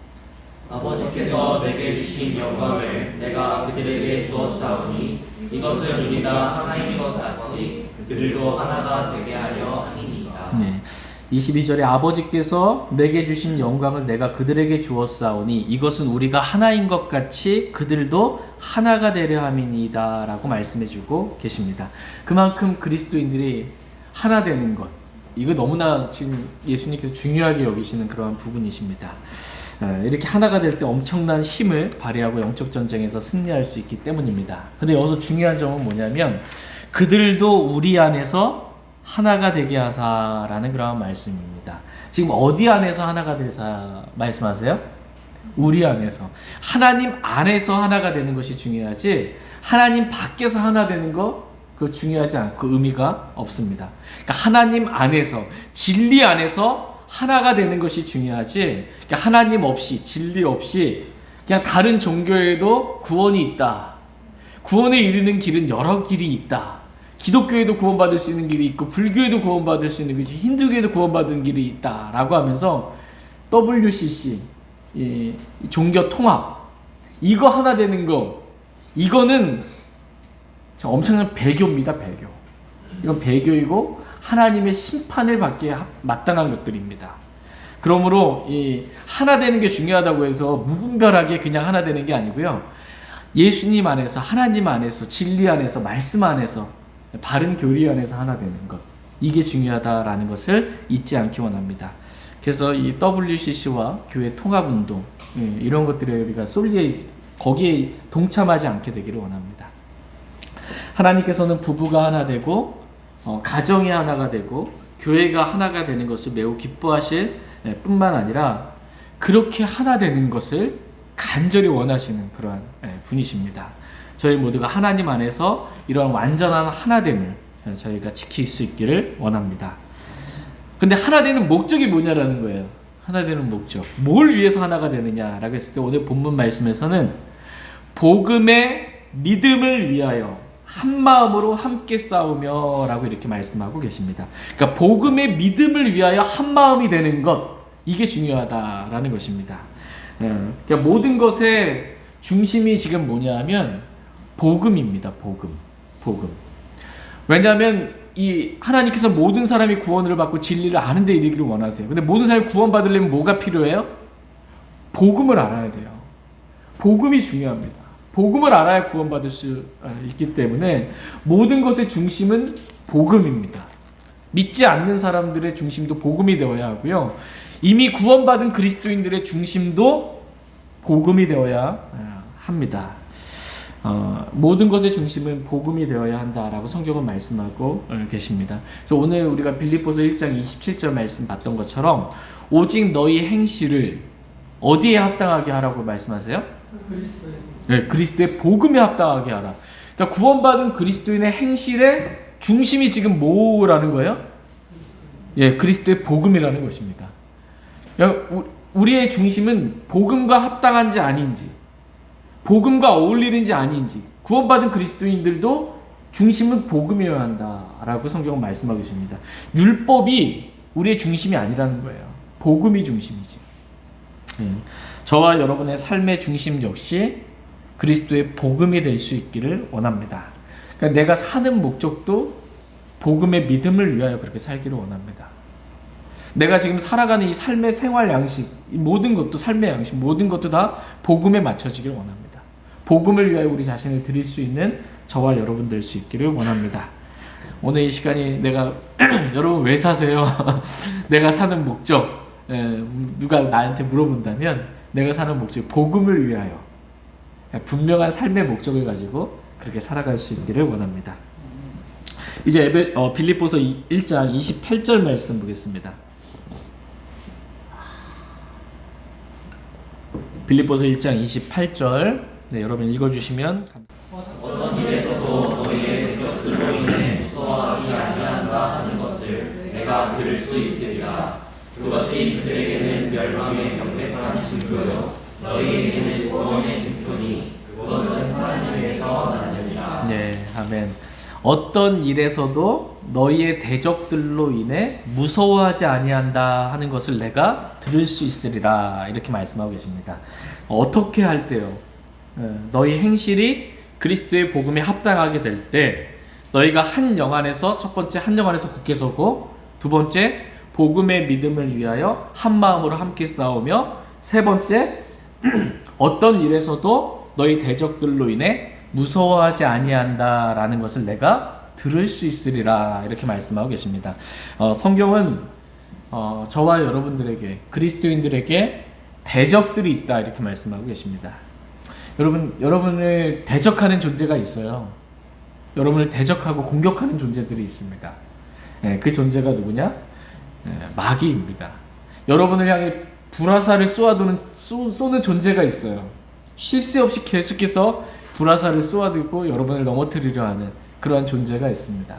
아버지께서 내게 주신 영광을 내가 그들에게 주었사오니 이것은 우리가 하나인 것 같이 그들도 하나가 되게 하려 함이니이다. 네. 22절에 아버지께서 내게 주신 영광을 내가 그들에게 주었사오니 이것은 우리가 하나인 것 같이 그들도 하나가 되려 함이니이다 라고 말씀해주고 계십니다. 그만큼 그리스도인들이 하나 되는 것, 이거 너무나 지금 예수님께서 중요하게 여기시는 그러한 부분이십니다. 이렇게 하나가 될 때 엄청난 힘을 발휘하고 영적 전쟁에서 승리할 수 있기 때문입니다. 근데 여기서 중요한 점은 뭐냐면 그들도 우리 안에서 하나가 되게 하사라는 그런 말씀입니다. 지금 어디 안에서 하나가 되사 말씀하세요? 우리 안에서. 하나님 안에서 하나가 되는 것이 중요하지 하나님 밖에서 하나 되는 거 그거 중요하지 않고 의미가 없습니다. 그러니까 하나님 안에서, 진리 안에서 하나가 되는 것이 중요하지 그러니까 하나님 없이, 진리 없이 그냥 다른 종교에도 구원이 있다. 구원에 이르는 길은 여러 길이 있다. 기독교에도 구원받을 수 있는 길이 있고 불교에도 구원받을 수 있는 길이 있고 힌두교에도 구원받는 길이 있다 라고 하면서 WCC 종교 통합 이거 하나 되는 거 이거는 엄청난 배교입니다. 배교. 이건 배교이고 하나님의 심판을 받기에 마땅한 것들입니다. 그러므로 이 하나 되는 게 중요하다고 해서 무분별하게 그냥 하나 되는 게 아니고요. 예수님 안에서, 하나님 안에서, 진리 안에서, 말씀 안에서, 바른 교리 안에서 하나 되는 것, 이게 중요하다라는 것을 잊지 않기 원합니다. 그래서 이 WCC와 교회 통합운동 이런 것들에 우리가 거기에 동참하지 않게 되기를 원합니다. 하나님께서는 부부가 하나 되고 가정이 하나가 되고 교회가 하나가 되는 것을 매우 기뻐하실 뿐만 아니라 그렇게 하나 되는 것을 간절히 원하시는 그러한 분이십니다. 저희 모두가 하나님 안에서 이러한 완전한 하나됨을 저희가 지킬 수 있기를 원합니다. 근데 하나 되는 목적이 뭐냐라는 거예요. 하나 되는 목적. 뭘 위해서 하나가 되느냐라고 했을 때 오늘 본문 말씀에서는 복음의 믿음을 위하여 한 마음으로 함께 싸우며 라고 이렇게 말씀하고 계십니다. 그러니까 복음의 믿음을 위하여 한 마음이 되는 것, 이게 중요하다라는 것입니다. 그러니까 모든 것의 중심이 지금 뭐냐 하면 복음입니다. 복음. 왜냐하면 이 하나님께서 모든 사람이 구원을 받고 진리를 아는 데 이르기를 원하세요. 근데 모든 사람이 구원받으려면 뭐가 필요해요? 복음을 알아야 돼요. 복음이 중요합니다. 복음을 알아야 구원받을 수 있기 때문에 모든 것의 중심은 복음입니다. 믿지 않는 사람들의 중심도 복음이 되어야 하고요. 이미 구원받은 그리스도인들의 중심도 복음이 되어야 합니다. 모든 것의 중심은 복음이 되어야 한다라고 성경은 말씀하고 계십니다. 그래서 오늘 우리가 빌립보서 1장 27절 말씀 봤던 것처럼 오직 너희 행실을 어디에 합당하게 하라고 말씀하세요? 네, 그리스도의 복음에 합당하게 하라. 그러니까 구원받은 그리스도인의 행실의 중심이 지금 뭐라는 거예요? 예, 그리스도의 복음이라는 것입니다. 그러니까 우리의 중심은 복음과 합당한지 아닌지, 복음과 어울리는지 아닌지, 구원받은 그리스도인들도 중심은 복음이어야 한다라고 성경은 말씀하고 계십니다. 율법이 우리의 중심이 아니라는 거예요. 복음이 중심이지. 저와 여러분의 삶의 중심 역시 그리스도의 복음이 될 수 있기를 원합니다. 그러니까 내가 사는 목적도 복음의 믿음을 위하여 그렇게 살기를 원합니다. 내가 지금 살아가는 이 삶의 생활 양식, 모든 것도 삶의 양식, 모든 것도 다 복음에 맞춰지길 원합니다. 복음을 위하여 우리 자신을 드릴 수 있는 저와 여러분 될 수 있기를 원합니다. 오늘 이 시간이 내가 여러분 왜 사세요? 내가 사는 목적, 누가 나한테 물어본다면 내가 사는 목적, 복음을 위하여 분명한 삶의 목적을 가지고 그렇게 살아갈 수 있기를 원합니다. 이제 빌립보서 1장 28절 말씀 보겠습니다. 빌립보서 1장 28절 여러분 읽어주시면 어떤 일에서도 너희의 대적들로 인해 무서워하지 아니한다 하는 것을 내가 들을 수 있으리라. 그것이 그들에게는 멸망의 명백한 징표요 너희에게는 구원의 징표니 그것은 하나님에게서 나느니라. 네, 아멘. 어떤 일에서도 너희의 대적들로 인해 무서워하지 아니한다 하는 것을 내가 들을 수 있으리라 이렇게 말씀하고 계십니다. 어떻게 할 때요? 너희 행실이 그리스도의 복음에 합당하게 될 때 너희가 한 영 안에서 첫 번째 한 영 안에서 굳게 서고 두 번째 복음의 믿음을 위하여 한 마음으로 함께 싸우며 세 번째 어떤 일에서도 너희 대적들로 인해 무서워하지 아니한다라는 것을 내가 들을 수 있으리라 이렇게 말씀하고 계십니다. 성경은 저와 여러분들에게 그리스도인들에게 대적들이 있다 이렇게 말씀하고 계십니다. 여러분을 대적하는 존재가 있어요. 여러분을 대적하고 공격하는 존재들이 있습니다. 그 존재가 누구냐? 마귀입니다. 여러분을 향해 불화살을 쏘는 존재가 있어요. 쉴 새 없이 계속해서 불화살을 쏘아들고 여러분을 넘어뜨리려 하는 그러한 존재가 있습니다.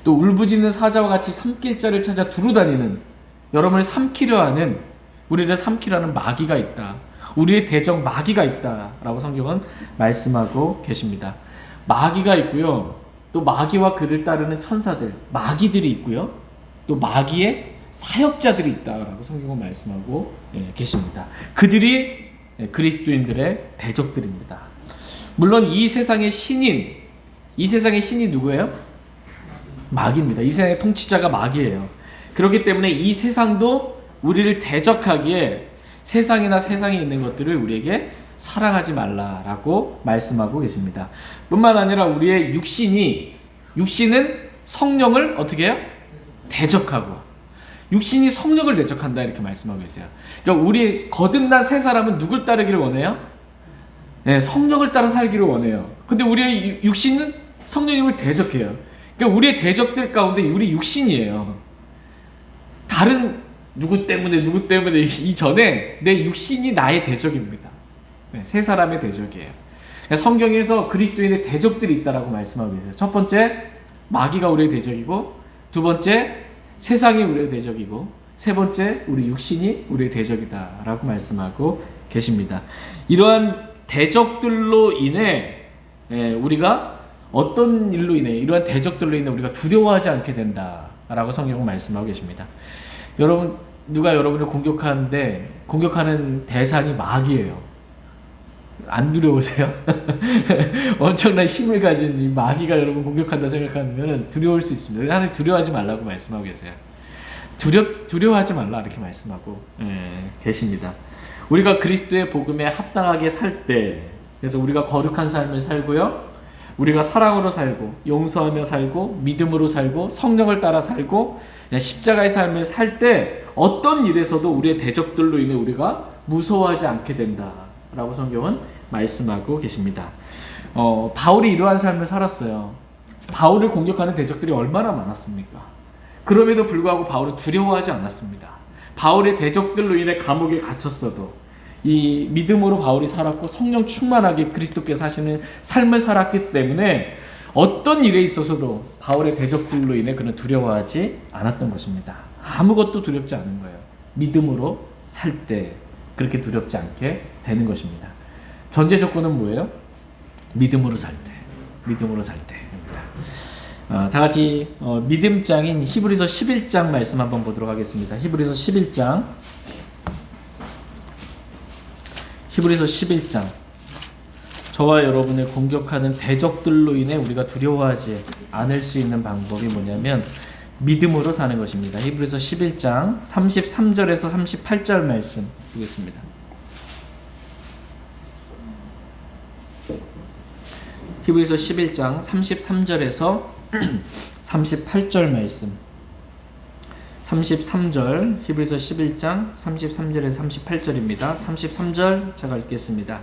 또 울부짖는 사자와 같이 삼킬자를 찾아 두루다니는 여러분을 삼키려 하는 우리를 삼키려 하는 마귀가 있다. 우리의 대적 마귀가 있다라고 성경은 말씀하고 계십니다. 마귀가 있고요. 또 마귀와 그를 따르는 천사들, 마귀들이 있고요. 또 마귀의 사역자들이 있다라고 성경은 말씀하고 계십니다. 그들이 그리스도인들의 대적들입니다. 물론 이 세상의 신이 누구예요? 마귀입니다. 이 세상의 통치자가 마귀예요. 그렇기 때문에 이 세상도 우리를 대적하기에 세상이나 세상에 있는 것들을 우리에게 사랑하지 말라라고 말씀하고 계십니다. 뿐만 아니라 우리의 육신은 성령을 어떻게 해요? 대적하고 육신이 성령을 대적한다 이렇게 말씀하고 계세요. 그러니까 우리 거듭난 새 사람은 누굴 따르기를 원해요? 네, 성령을 따라 살기를 원해요. 근데 우리의 육신은 성령님을 대적해요. 그러니까 우리의 대적들 가운데 우리 육신이에요. 다른 누구 때문에 이전에 내 육신이 나의 대적입니다. 네, 새 사람의 대적이에요. 그러니까 성경에서 그리스도인의 대적들이 있다라고 말씀하고 계세요. 첫 번째 마귀가 우리의 대적이고, 두 번째 세상이 우리의 대적이고, 세 번째 우리 육신이 우리의 대적이다라고 말씀하고 계십니다. 이러한 대적들로 인해 우리가 어떤 일로 인해 이러한 대적들로 인해 우리가 두려워하지 않게 된다라고 성경은 말씀하고 계십니다. 여러분, 누가 여러분을 공격하는 대상이 마귀예요. 안 두려우세요? 엄청난 힘을 가진 이 마귀가 여러분 공격한다 생각하면 두려울 수 있습니다. 하나님 두려워하지 말라고 말씀하고 계세요. 두려워하지 말라 이렇게 말씀하고 계십니다. 우리가 그리스도의 복음에 합당하게 살 때, 그래서 우리가 거룩한 삶을 살고요, 우리가 사랑으로 살고 용서하며 살고 믿음으로 살고 성령을 따라 살고 십자가의 삶을 살 때 어떤 일에서도 우리의 대적들로 인해 우리가 무서워하지 않게 된다라고 성경은 말씀하고 계십니다. 바울이 이러한 삶을 살았어요. 바울을 공격하는 대적들이 얼마나 많았습니까? 그럼에도 불구하고 바울은 두려워하지 않았습니다. 바울의 대적들로 인해 감옥에 갇혔어도 이 믿음으로 바울이 살았고 성령 충만하게 그리스도께서 사시는 삶을 살았기 때문에 어떤 일에 있어서도 바울의 대적들로 인해 그는 두려워하지 않았던 것입니다. 아무것도 두렵지 않은 거예요. 믿음으로 살 때 그렇게 두렵지 않게 되는 것입니다. 전제 조건은 뭐예요? 믿음으로 살 때. 믿음으로 살 때입니다. 다 같이 믿음장인 히브리서 11장 말씀 한번 보도록 하겠습니다. 히브리서 11장. 히브리서 11장. 저와 여러분을 공격하는 대적들로 인해 우리가 두려워하지 않을 수 있는 방법이 뭐냐면 믿음으로 사는 것입니다. 히브리서 11장 33절에서 38절 말씀 보겠습니다. 히브리서 11장 33절에서 38절 말씀. 33절, 히브리서 11장 33절에서 38절입니다. 33절 제가 읽겠습니다.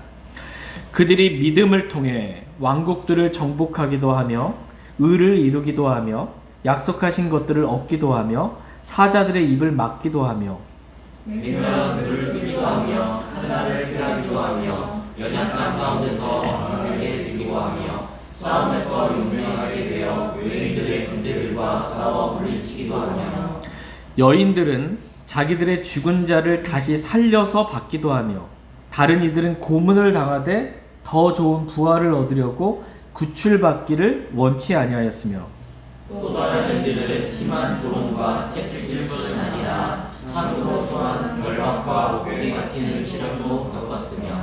그들이 믿음을 통해 왕국들을 정복하기도 하며 의를 이루기도 하며 약속하신 것들을 얻기도 하며 사자들의 입을 막기도 하며 믿으면 물을 끄기도 하며 하늘나라를 피하기도 하며 연약한 가운데서 강하게 되기도 하며 싸움에서 용맹하게 되어 외인들의 군대들과 싸워 물리치기도 하며 여인들은 자기들의 죽은 자를 다시 살려서 받기도 하며 다른 이들은 고문을 당하되 더 좋은 부활을 얻으려고 구출받기를 원치 아니하였으며 또 다른 이들은 심한 조롱과 채찍질 뿐은 아니라 참으로 또한 결박과 옥에 갇히는 시련도 겪었으며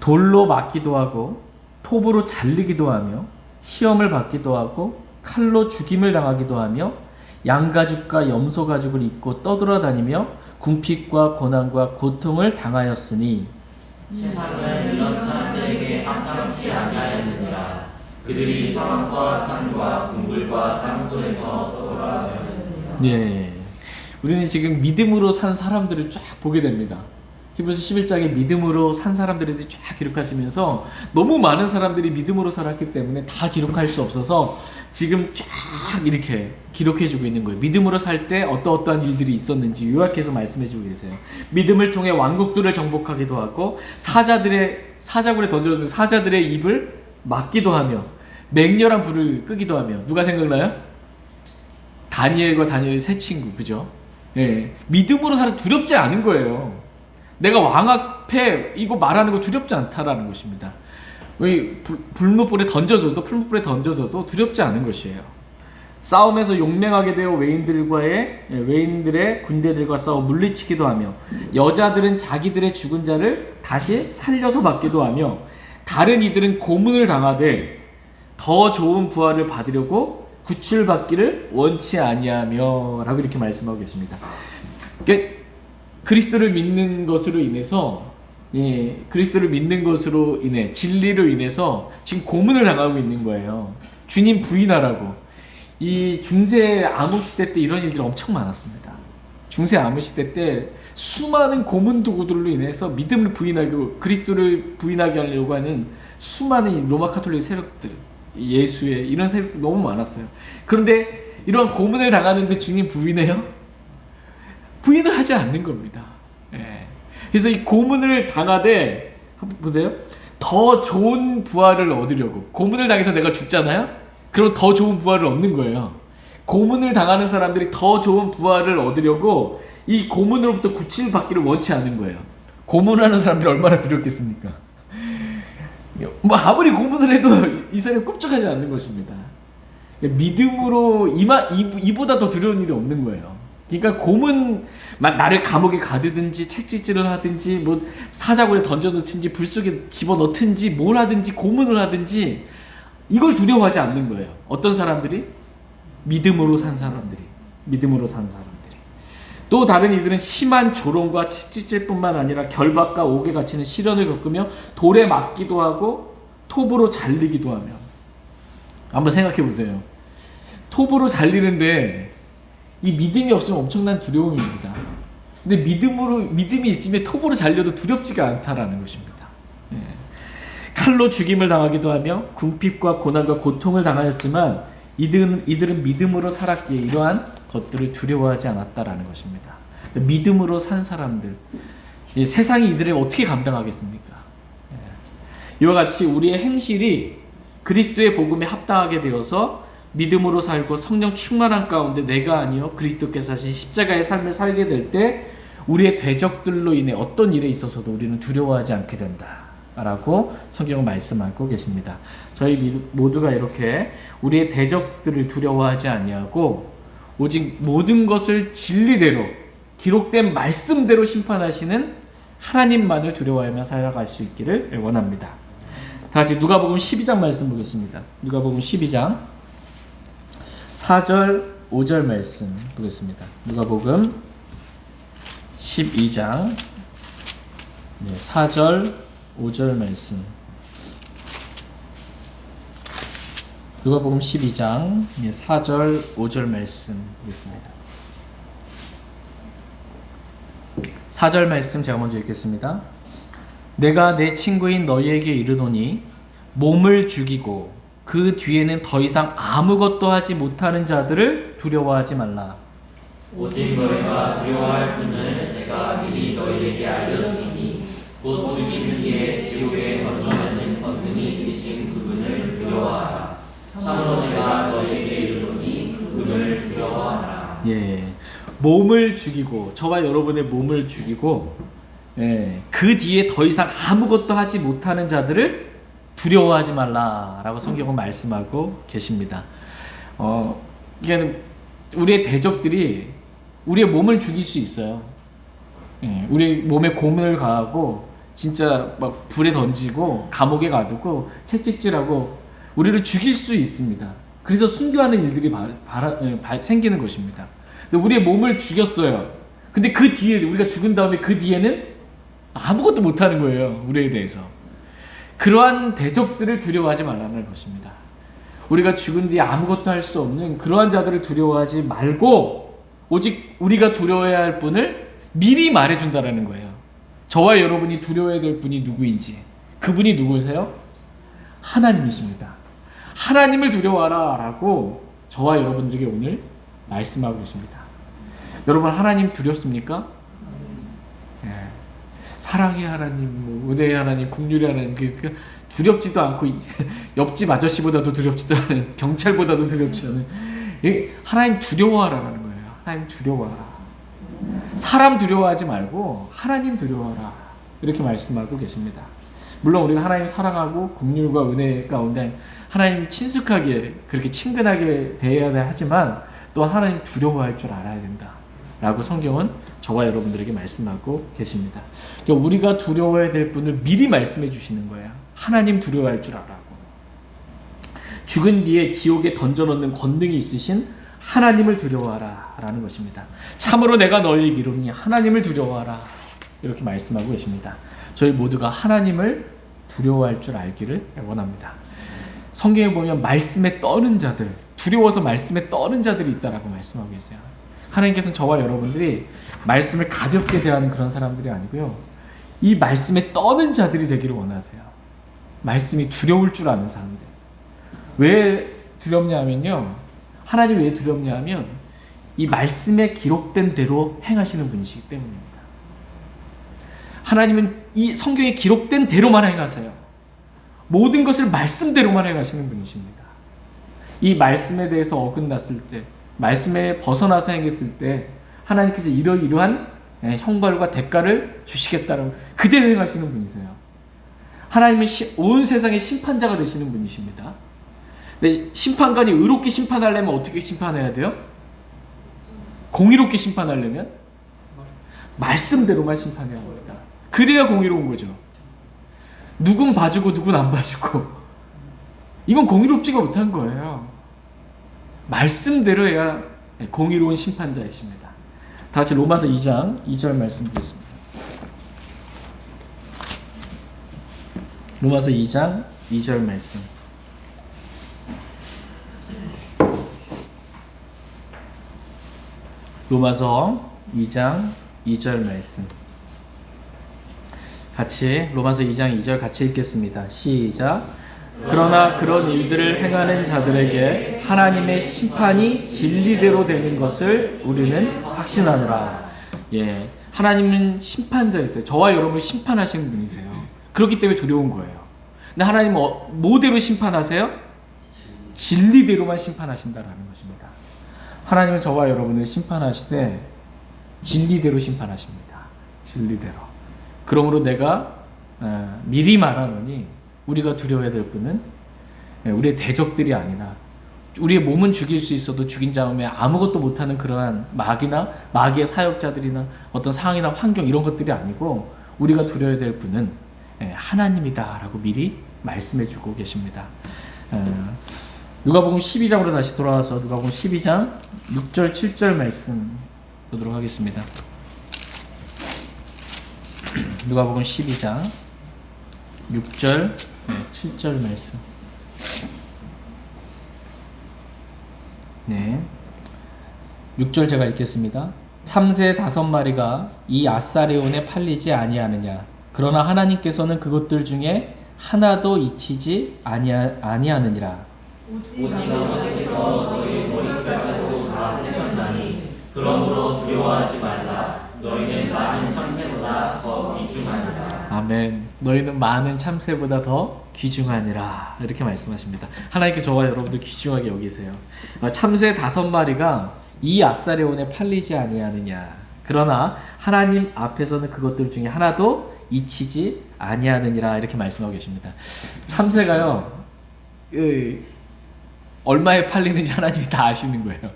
돌로 맞기도 하고 톱으로 잘리기도 하며 시험을 받기도 하고 칼로 죽임을 당하기도 하며 양가죽과 염소가죽을 입고 떠돌아다니며 궁핍과 고난과 고통을 당하였으니 세상은 이런 사람들에게 합당치 아니하였느니라. 그들이 사막과 산과 동굴과 땅굴에서 떠돌아다녔느니라. 예, 우리는 지금 믿음으로 산 사람들을 쫙 보게 됩니다. 히브리서 11장에 믿음으로 산 사람들에 대해 쫙 기록하시면서 너무 많은 사람들이 믿음으로 살았기 때문에 다 기록할 수 없어서 지금 쫙 이렇게 기록해주고 있는 거예요. 믿음으로 살 때 어떠한 일들이 있었는지 요약해서 말씀해주고 계세요. 믿음을 통해 왕국들을 정복하기도 하고 사자굴에 던져둔 사자들의 입을 막기도 하며 맹렬한 불을 끄기도 하며 누가 생각나요? 다니엘과 다니엘의 세 친구, 그죠? 예, 믿음으로 살아 두렵지 않은 거예요. 내가 왕 앞에 이거 말하는 거 두렵지 않다라는 것입니다. 풀무불에 던져줘도 두렵지 않은 것이에요. 싸움에서 용맹하게 되어 외인들의 군대들과 싸워 물리치기도 하며 여자들은 자기들의 죽은 자를 다시 살려서 받기도 하며 다른 이들은 고문을 당하되 더 좋은 부활을 받으려고 구출받기를 원치 아니하며 라고 이렇게 말씀하고 계십니다. 그러니까 그리스도를 믿는 것으로 인해서 그리스도를 믿는 것으로 인해 진리로 인해서 지금 고문을 당하고 있는 거예요. 주님 부인하라고. 이 중세 암흑 시대 때 이런 일들이 엄청 많았습니다. 중세 암흑 시대 때 수많은 고문 도구들로 인해서 믿음을 부인하고 그리스도를 부인하게 하려고 하는 수많은 로마 카톨릭 세력들, 예수의 이런 세력들 너무 많았어요. 그런데 이런 고문을 당하는데 주님 부인해요? 부인을 하지 않는 겁니다. 예. 그래서 이 고문을 당하되 한번 보세요. 더 좋은 부활을 얻으려고 고문을 당해서 내가 죽잖아요. 그럼 더 좋은 부활을 얻는 거예요. 고문을 당하는 사람들이 더 좋은 부활을 얻으려고 이 고문으로부터 구출받기를 원치 않은 거예요. 고문하는 사람들이 얼마나 두렵겠습니까? 뭐 아무리 고문을 해도 이 사람이 꼼짝하지 않는 것입니다. 믿음으로 이보다 더 두려운 일이 없는 거예요. 그러니까 곰은 나를 감옥에 가두든지 채찍질을 하든지 뭐 사자굴에 던져놓든지 불 속에 집어넣든지 뭘 하든지 고문을 하든지 이걸 두려워하지 않는 거예요. 어떤 사람들이? 믿음으로 산 사람들이. 믿음으로 산 사람들이. 또 다른 이들은 심한 조롱과 채찍질뿐만 아니라 결박과 옥에 갇히는 시련을 겪으며 돌에 맞기도 하고 톱으로 잘리기도 하며. 한번 생각해 보세요. 톱으로 잘리는데 이 믿음이 없으면 엄청난 두려움입니다. 근데 믿음이 있으면 톱으로 잘려도 두렵지가 않다라는 것입니다. 예. 칼로 죽임을 당하기도 하며 궁핍과 고난과 고통을 당하였지만 이들은 믿음으로 살았기에 이러한 것들을 두려워하지 않았다라는 것입니다. 믿음으로 산 사람들, 세상이 이들을 어떻게 감당하겠습니까? 이와 같이 우리의 행실이 그리스도의 복음에 합당하게 되어서 믿음으로 살고 성령 충만한 가운데 내가 아니요 그리스도께서 하신 십자가의 삶을 살게 될 때 우리의 대적들로 인해 어떤 일에 있어서도 우리는 두려워하지 않게 된다라고 성경은 말씀하고 계십니다. 저희 모두가 이렇게 우리의 대적들을 두려워하지 아니하고 오직 모든 것을 진리대로 기록된 말씀대로 심판하시는 하나님만을 두려워하며 살아갈 수 있기를 원합니다. 다 같이 누가복음 12장 말씀 보겠습니다. 누가복음 12장 4절 5절 말씀 보겠습니다. 누가복음 12장 4절 5절 말씀. 누가복음 12장 4절 5절 말씀 보겠습니다. 4절 말씀 제가 먼저 읽겠습니다. 내가 내 친구인 너희에게 이르노니 몸을 죽이고 그 뒤에는 더 이상 아무것도 하지 못하는 자들을 두려워하지 말라. 오직 너희가 두려워할 분을 내가 미리 너희에게 알려주리니 곧 죽인 뒤에 지옥에 던져내는 권능이 있으신 그분을 두려워하라. 참으로 내가 너희에게 이르노니 그분을 두려워하라. 예, 몸을 죽이고 저와 여러분의 몸을 죽이고 그 뒤에 더 이상 아무것도 하지 못하는 자들을 두려워하지 말라라고 성경은 말씀하고 계십니다. 이게 우리의 대적들이 우리의 몸을 죽일 수 있어요. 우리 몸에 고문을 가하고 진짜 막 불에 던지고 감옥에 가두고 채찍질하고 우리를 죽일 수 있습니다. 그래서 순교하는 일들이 생기는 것입니다. 근데 우리의 몸을 죽였어요. 근데 그 뒤에 우리가 죽은 다음에 그 뒤에는 아무것도 못하는 거예요. 우리에 대해서. 그러한 대적들을 두려워하지 말라는 것입니다. 우리가 죽은 뒤에 아무것도 할 수 없는 그러한 자들을 두려워하지 말고 오직 우리가 두려워해야 할 분을 미리 말해준다라는 거예요. 저와 여러분이 두려워해야 될 분이 누구인지. 그분이 누구세요? 하나님이십니다. 하나님을 두려워하라 라고 저와 여러분들에게 오늘 말씀하고 계십니다. 여러분 하나님 두렵습니까? 사랑의 하나님, 은혜의 하나님, 긍휼의 하나님, 두렵지도 않고 옆집 아저씨보다도 두렵지도 않은, 경찰보다도 두렵지 않은 하나님 두려워하라는 거예요. 하나님 두려워하라. 사람 두려워하지 말고 하나님 두려워하라. 이렇게 말씀하고 계십니다. 물론 우리가 하나님 사랑하고 긍휼과 은혜 가운데 하나님 친숙하게 그렇게 친근하게 대해야 하지만 또 하나님 두려워할 줄 알아야 된다. 라고 성경은 저와 여러분들에게 말씀하고 계십니다. 그러니까 우리가 두려워해야 될 분을 미리 말씀해 주시는 거예요. 하나님 두려워할 줄 알라고. 죽은 뒤에 지옥에 던져놓는 권능이 있으신 하나님을 두려워하라 라는 것입니다. 참으로 내가 너희에게 이르노니 하나님을 두려워하라 이렇게 말씀하고 계십니다. 저희 모두가 하나님을 두려워할 줄 알기를 원합니다. 성경에 보면 말씀에 떠는 자들, 두려워서 말씀에 떠는 자들이 있다라고 말씀하고 계세요. 하나님께서는 저와 여러분들이 말씀을 가볍게 대하는 그런 사람들이 아니고요. 이 말씀에 떠는 자들이 되기를 원하세요. 말씀이 두려울 줄 아는 사람들. 왜 두렵냐 하면요. 하나님 왜 두렵냐 하면 이 말씀에 기록된 대로 행하시는 분이시기 때문입니다. 하나님은 이 성경에 기록된 대로만 행하세요. 모든 것을 말씀대로만 행하시는 분이십니다. 이 말씀에 대해서 어긋났을 때, 말씀에 벗어나서 행했을 때 하나님께서 이러이러한 형벌과 대가를 주시겠다라고 그대로 행하시는 분이세요. 하나님은 온 세상의 심판자가 되시는 분이십니다. 근데 심판관이 의롭게 심판하려면 어떻게 심판해야 돼요? 공의롭게 심판하려면 말씀대로만 심판해야 합니다. 그래야 공의로운 거죠. 누군 봐주고 누군 안 봐주고 이건 공의롭지가 못한 거예요. 말씀대로 해야 공의로운 심판자이십니다. 다 같이 로마서 2장 2절 말씀 드리겠습니다. 로마서 2장 2절 말씀. 로마서 2장 2절 말씀. 같이 로마서 2장 2절 같이 읽겠습니다. 시작. 그러나 그런 일들을 행하는 자들에게 하나님의 심판이 진리대로 되는 것을 우리는 확신하노라. 예, 하나님은 심판자이세요. 저와 여러분을 심판하시는 분이세요. 그렇기 때문에 두려운 거예요. 근데 하나님은 뭐대로 심판하세요? 진리대로만 심판하신다라는 것입니다. 하나님은 저와 여러분을 심판하시되 진리대로 심판하십니다. 진리대로. 그러므로 내가 미리 말하노니 우리가 두려워해야 될 분은 우리의 대적들이 아니라 우리의 몸은 죽일 수 있어도 죽인 다음에 아무것도 못하는 그러한 마귀의 사역자들이나 어떤 상황이나 환경 이런 것들이 아니고 우리가 두려워해야 될 분은 하나님이다라고 미리 말씀해주고 계십니다. 누가복음 12장으로 다시 돌아와서 누가복음 12장 6절 7절 말씀 보도록 하겠습니다. 누가복음 12장 6절 7절 말씀. 네, 6절 제가 읽겠습니다. 참새 5마리가 이 아사레온에 팔리지 아니하느냐. 그러나 하나님께서는 그것들 중에 하나도 잊히지 아니하느니라. 오직 아버지께서 너희 머리끝까지도 다 세셨나니 그러므로 두려워하지 말라. 너희는 많은 참새보다 더 귀중하니라. 아멘. 너희는 많은 참새보다 더 귀중하니라. 이렇게 말씀하십니다. 하나님께 저와 여러분들 귀중하게 여기세요. 참새 5마리가 이 아사레온에 팔리지 아니하느냐. 그러나 하나님 앞에서는 그것들 중에 하나도 잊히지 아니하느니라. 이렇게 말씀하고 계십니다. 참새가요, 얼마에 팔리는지 하나님이 다 아시는 거예요.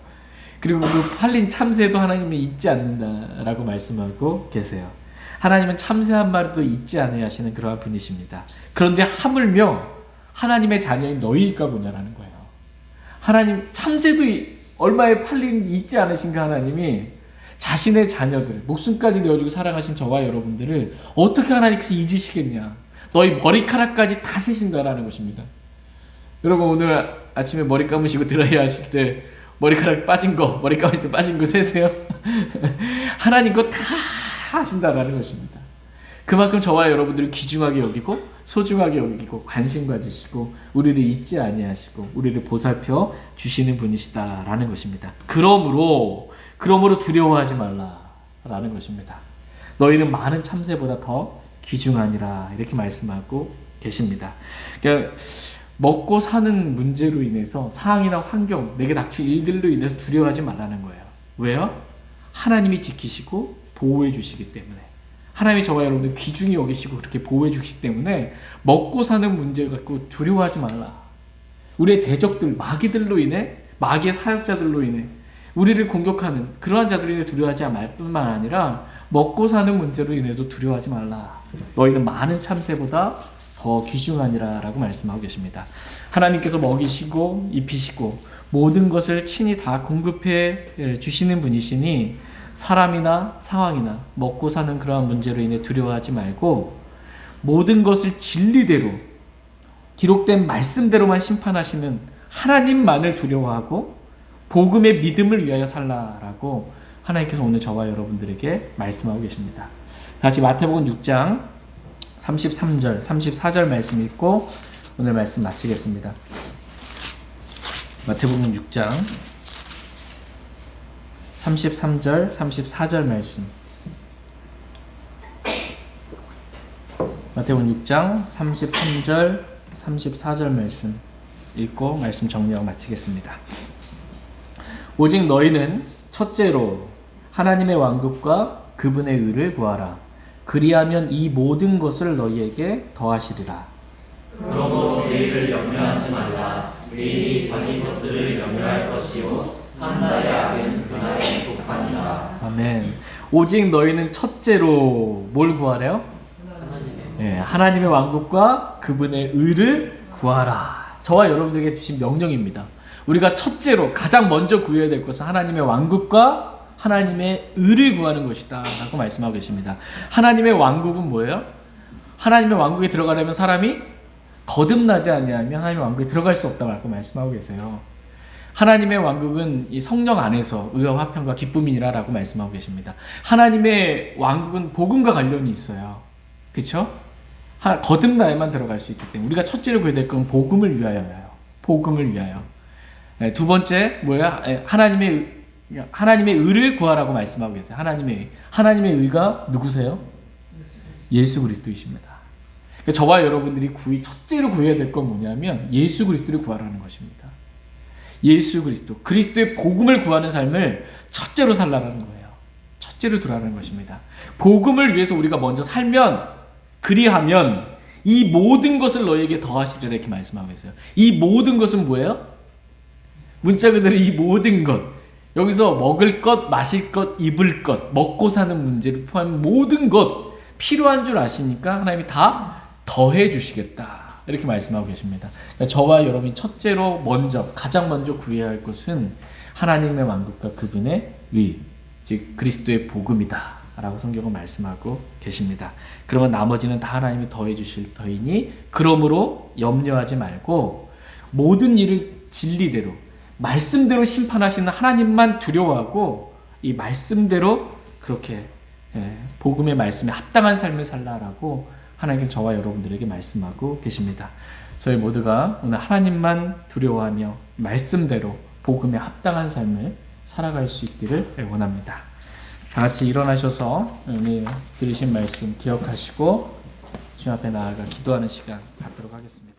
그리고 그 팔린 참새도 하나님이 잊지 않는다라고 말씀하고 계세요. 하나님은 참새 한 마리도 잊지 아니하시는 그러한 분이십니다. 그런데 하물며 하나님의 자녀인 너희일까 보냐라는 거예요. 하나님 참새도 얼마에 팔리는지 잊지 않으신가. 하나님이 자신의 자녀들 목숨까지 내어주고 사랑하신 저와 여러분들을 어떻게 하나님께서 잊으시겠냐. 너희 머리카락까지 다 세신다라는 것입니다. 여러분 오늘 아침에 머리 감으시고 드라이어 하실 때 머리카락 빠진 거, 머리 감으실 때 빠진 거 세세요? 하나님 거 다 하신다라는 것입니다. 그만큼 저와 여러분들을 귀중하게 여기고 소중하게 여기고 관심 가지시고 우리를 잊지 아니하시고 우리를 보살펴 주시는 분이시다라는 것입니다. 그러므로 두려워하지 말라라는 것입니다. 너희는 많은 참새보다 더 귀중하니라. 이렇게 말씀하고 계십니다. 그러니까 먹고 사는 문제로 인해서 상황이나 환경, 내게 닥칠 일들로 인해서 두려워하지 말라는 거예요. 왜요? 하나님이 지키시고 보호해 주시기 때문에. 하나님이 저와 여러분을 귀중히 여기시고 그렇게 보호해 주시기 때문에 먹고 사는 문제를 갖고 두려워하지 말라. 우리의 대적들, 마귀들로 인해, 마귀의 사역자들로 인해 우리를 공격하는 그러한 자들로 인해 두려워하지 말 뿐만 아니라 먹고 사는 문제로 인해도 두려워하지 말라. 너희는 많은 참새보다 더 귀중하니라 라고 말씀하고 계십니다. 하나님께서 먹이시고 입히시고 모든 것을 친히 다 공급해 주시는 분이시니 사람이나 상황이나 먹고 사는 그러한 문제로 인해 두려워하지 말고 모든 것을 진리대로 기록된 말씀대로만 심판하시는 하나님만을 두려워하고 복음의 믿음을 위하여 살라라고 하나님께서 오늘 저와 여러분들에게 말씀하고 계십니다. 다시 마태복음 6장 33절, 34절 말씀 읽고 오늘 말씀 마치겠습니다. 마태복음 6장 33절, 34절 말씀. 마태복음 6장 33절, 34절 말씀 읽고 말씀 정리하고 마치겠습니다. 오직 너희는 첫째로 하나님의 왕국과 그분의 의를 구하라. 그리하면 이 모든 것을 너희에게 더하시리라. 그러므로 내일을 염려하지 말라. 내일이 자기 것들을 염려할 것이요 한 달의 악은 그날에 족하니라. 아멘. 오직 너희는 첫째로 뭘 구하래요? 하나님의 왕국과 그분의 의를 구하라. 저와 여러분들에게 주신 명령입니다. 우리가 첫째로 가장 먼저 구해야 될 것은 하나님의 왕국과 하나님의 의를 구하는 것이다 라고 말씀하고 계십니다. 하나님의 왕국은 뭐예요? 하나님의 왕국에 들어가려면 사람이 거듭나지 아니하면 하나님의 왕국에 들어갈 수 없다고 말씀하고 계세요. 하나님의 왕국은 이 성령 안에서 의와 화평과 기쁨이니라 라고 말씀하고 계십니다. 하나님의 왕국은 복음과 관련이 있어요. 그렇죠? 거듭나야만 들어갈 수 있기 때문에 우리가 첫째로 구해야 될 건 복음을 위하여요. 복음을 위하여. 두 번째 뭐야? 하나님의 의를 구하라고 말씀하고 계세요. 하나님의 의가 누구세요? 예수 그리스도이십니다. 그러니까 저와 여러분들이 첫째로 구해야 될 건 뭐냐면 예수 그리스도를 구하라는 것입니다. 예수 그리스도의 복음을 구하는 삶을 첫째로 살라는 거예요. 첫째로 두라는 것입니다. 복음을 위해서 우리가 먼저 살면, 그리하면 이 모든 것을 너에게 더하시리라 이렇게 말씀하고 있어요. 이 모든 것은 뭐예요? 문자 그대로 이 모든 것, 여기서 먹을 것, 마실 것, 입을 것, 먹고 사는 문제를 포함한 모든 것 필요한 줄 아시니까 하나님이 다 더해 주시겠다 이렇게 말씀하고 계십니다. 그러니까 저와 여러분이 첫째로 가장 먼저 구해야 할 것은 하나님의 왕국과 그분의 의, 즉 그리스도의 복음이다 라고 성경은 말씀하고 계십니다. 그러면 나머지는 다 하나님이 더해 주실 터이니 그러므로 염려하지 말고 모든 일을 진리대로 말씀대로 심판하시는 하나님만 두려워하고 이 말씀대로 그렇게 복음의 말씀에 합당한 삶을 살라라고 하나님께서 저와 여러분들에게 말씀하고 계십니다. 저희 모두가 오늘 하나님만 두려워하며 말씀대로 복음에 합당한 삶을 살아갈 수 있기를 원합니다. 다 같이 일어나셔서 오늘 들으신 말씀 기억하시고 주님 앞에 나아가 기도하는 시간 갖도록 하겠습니다.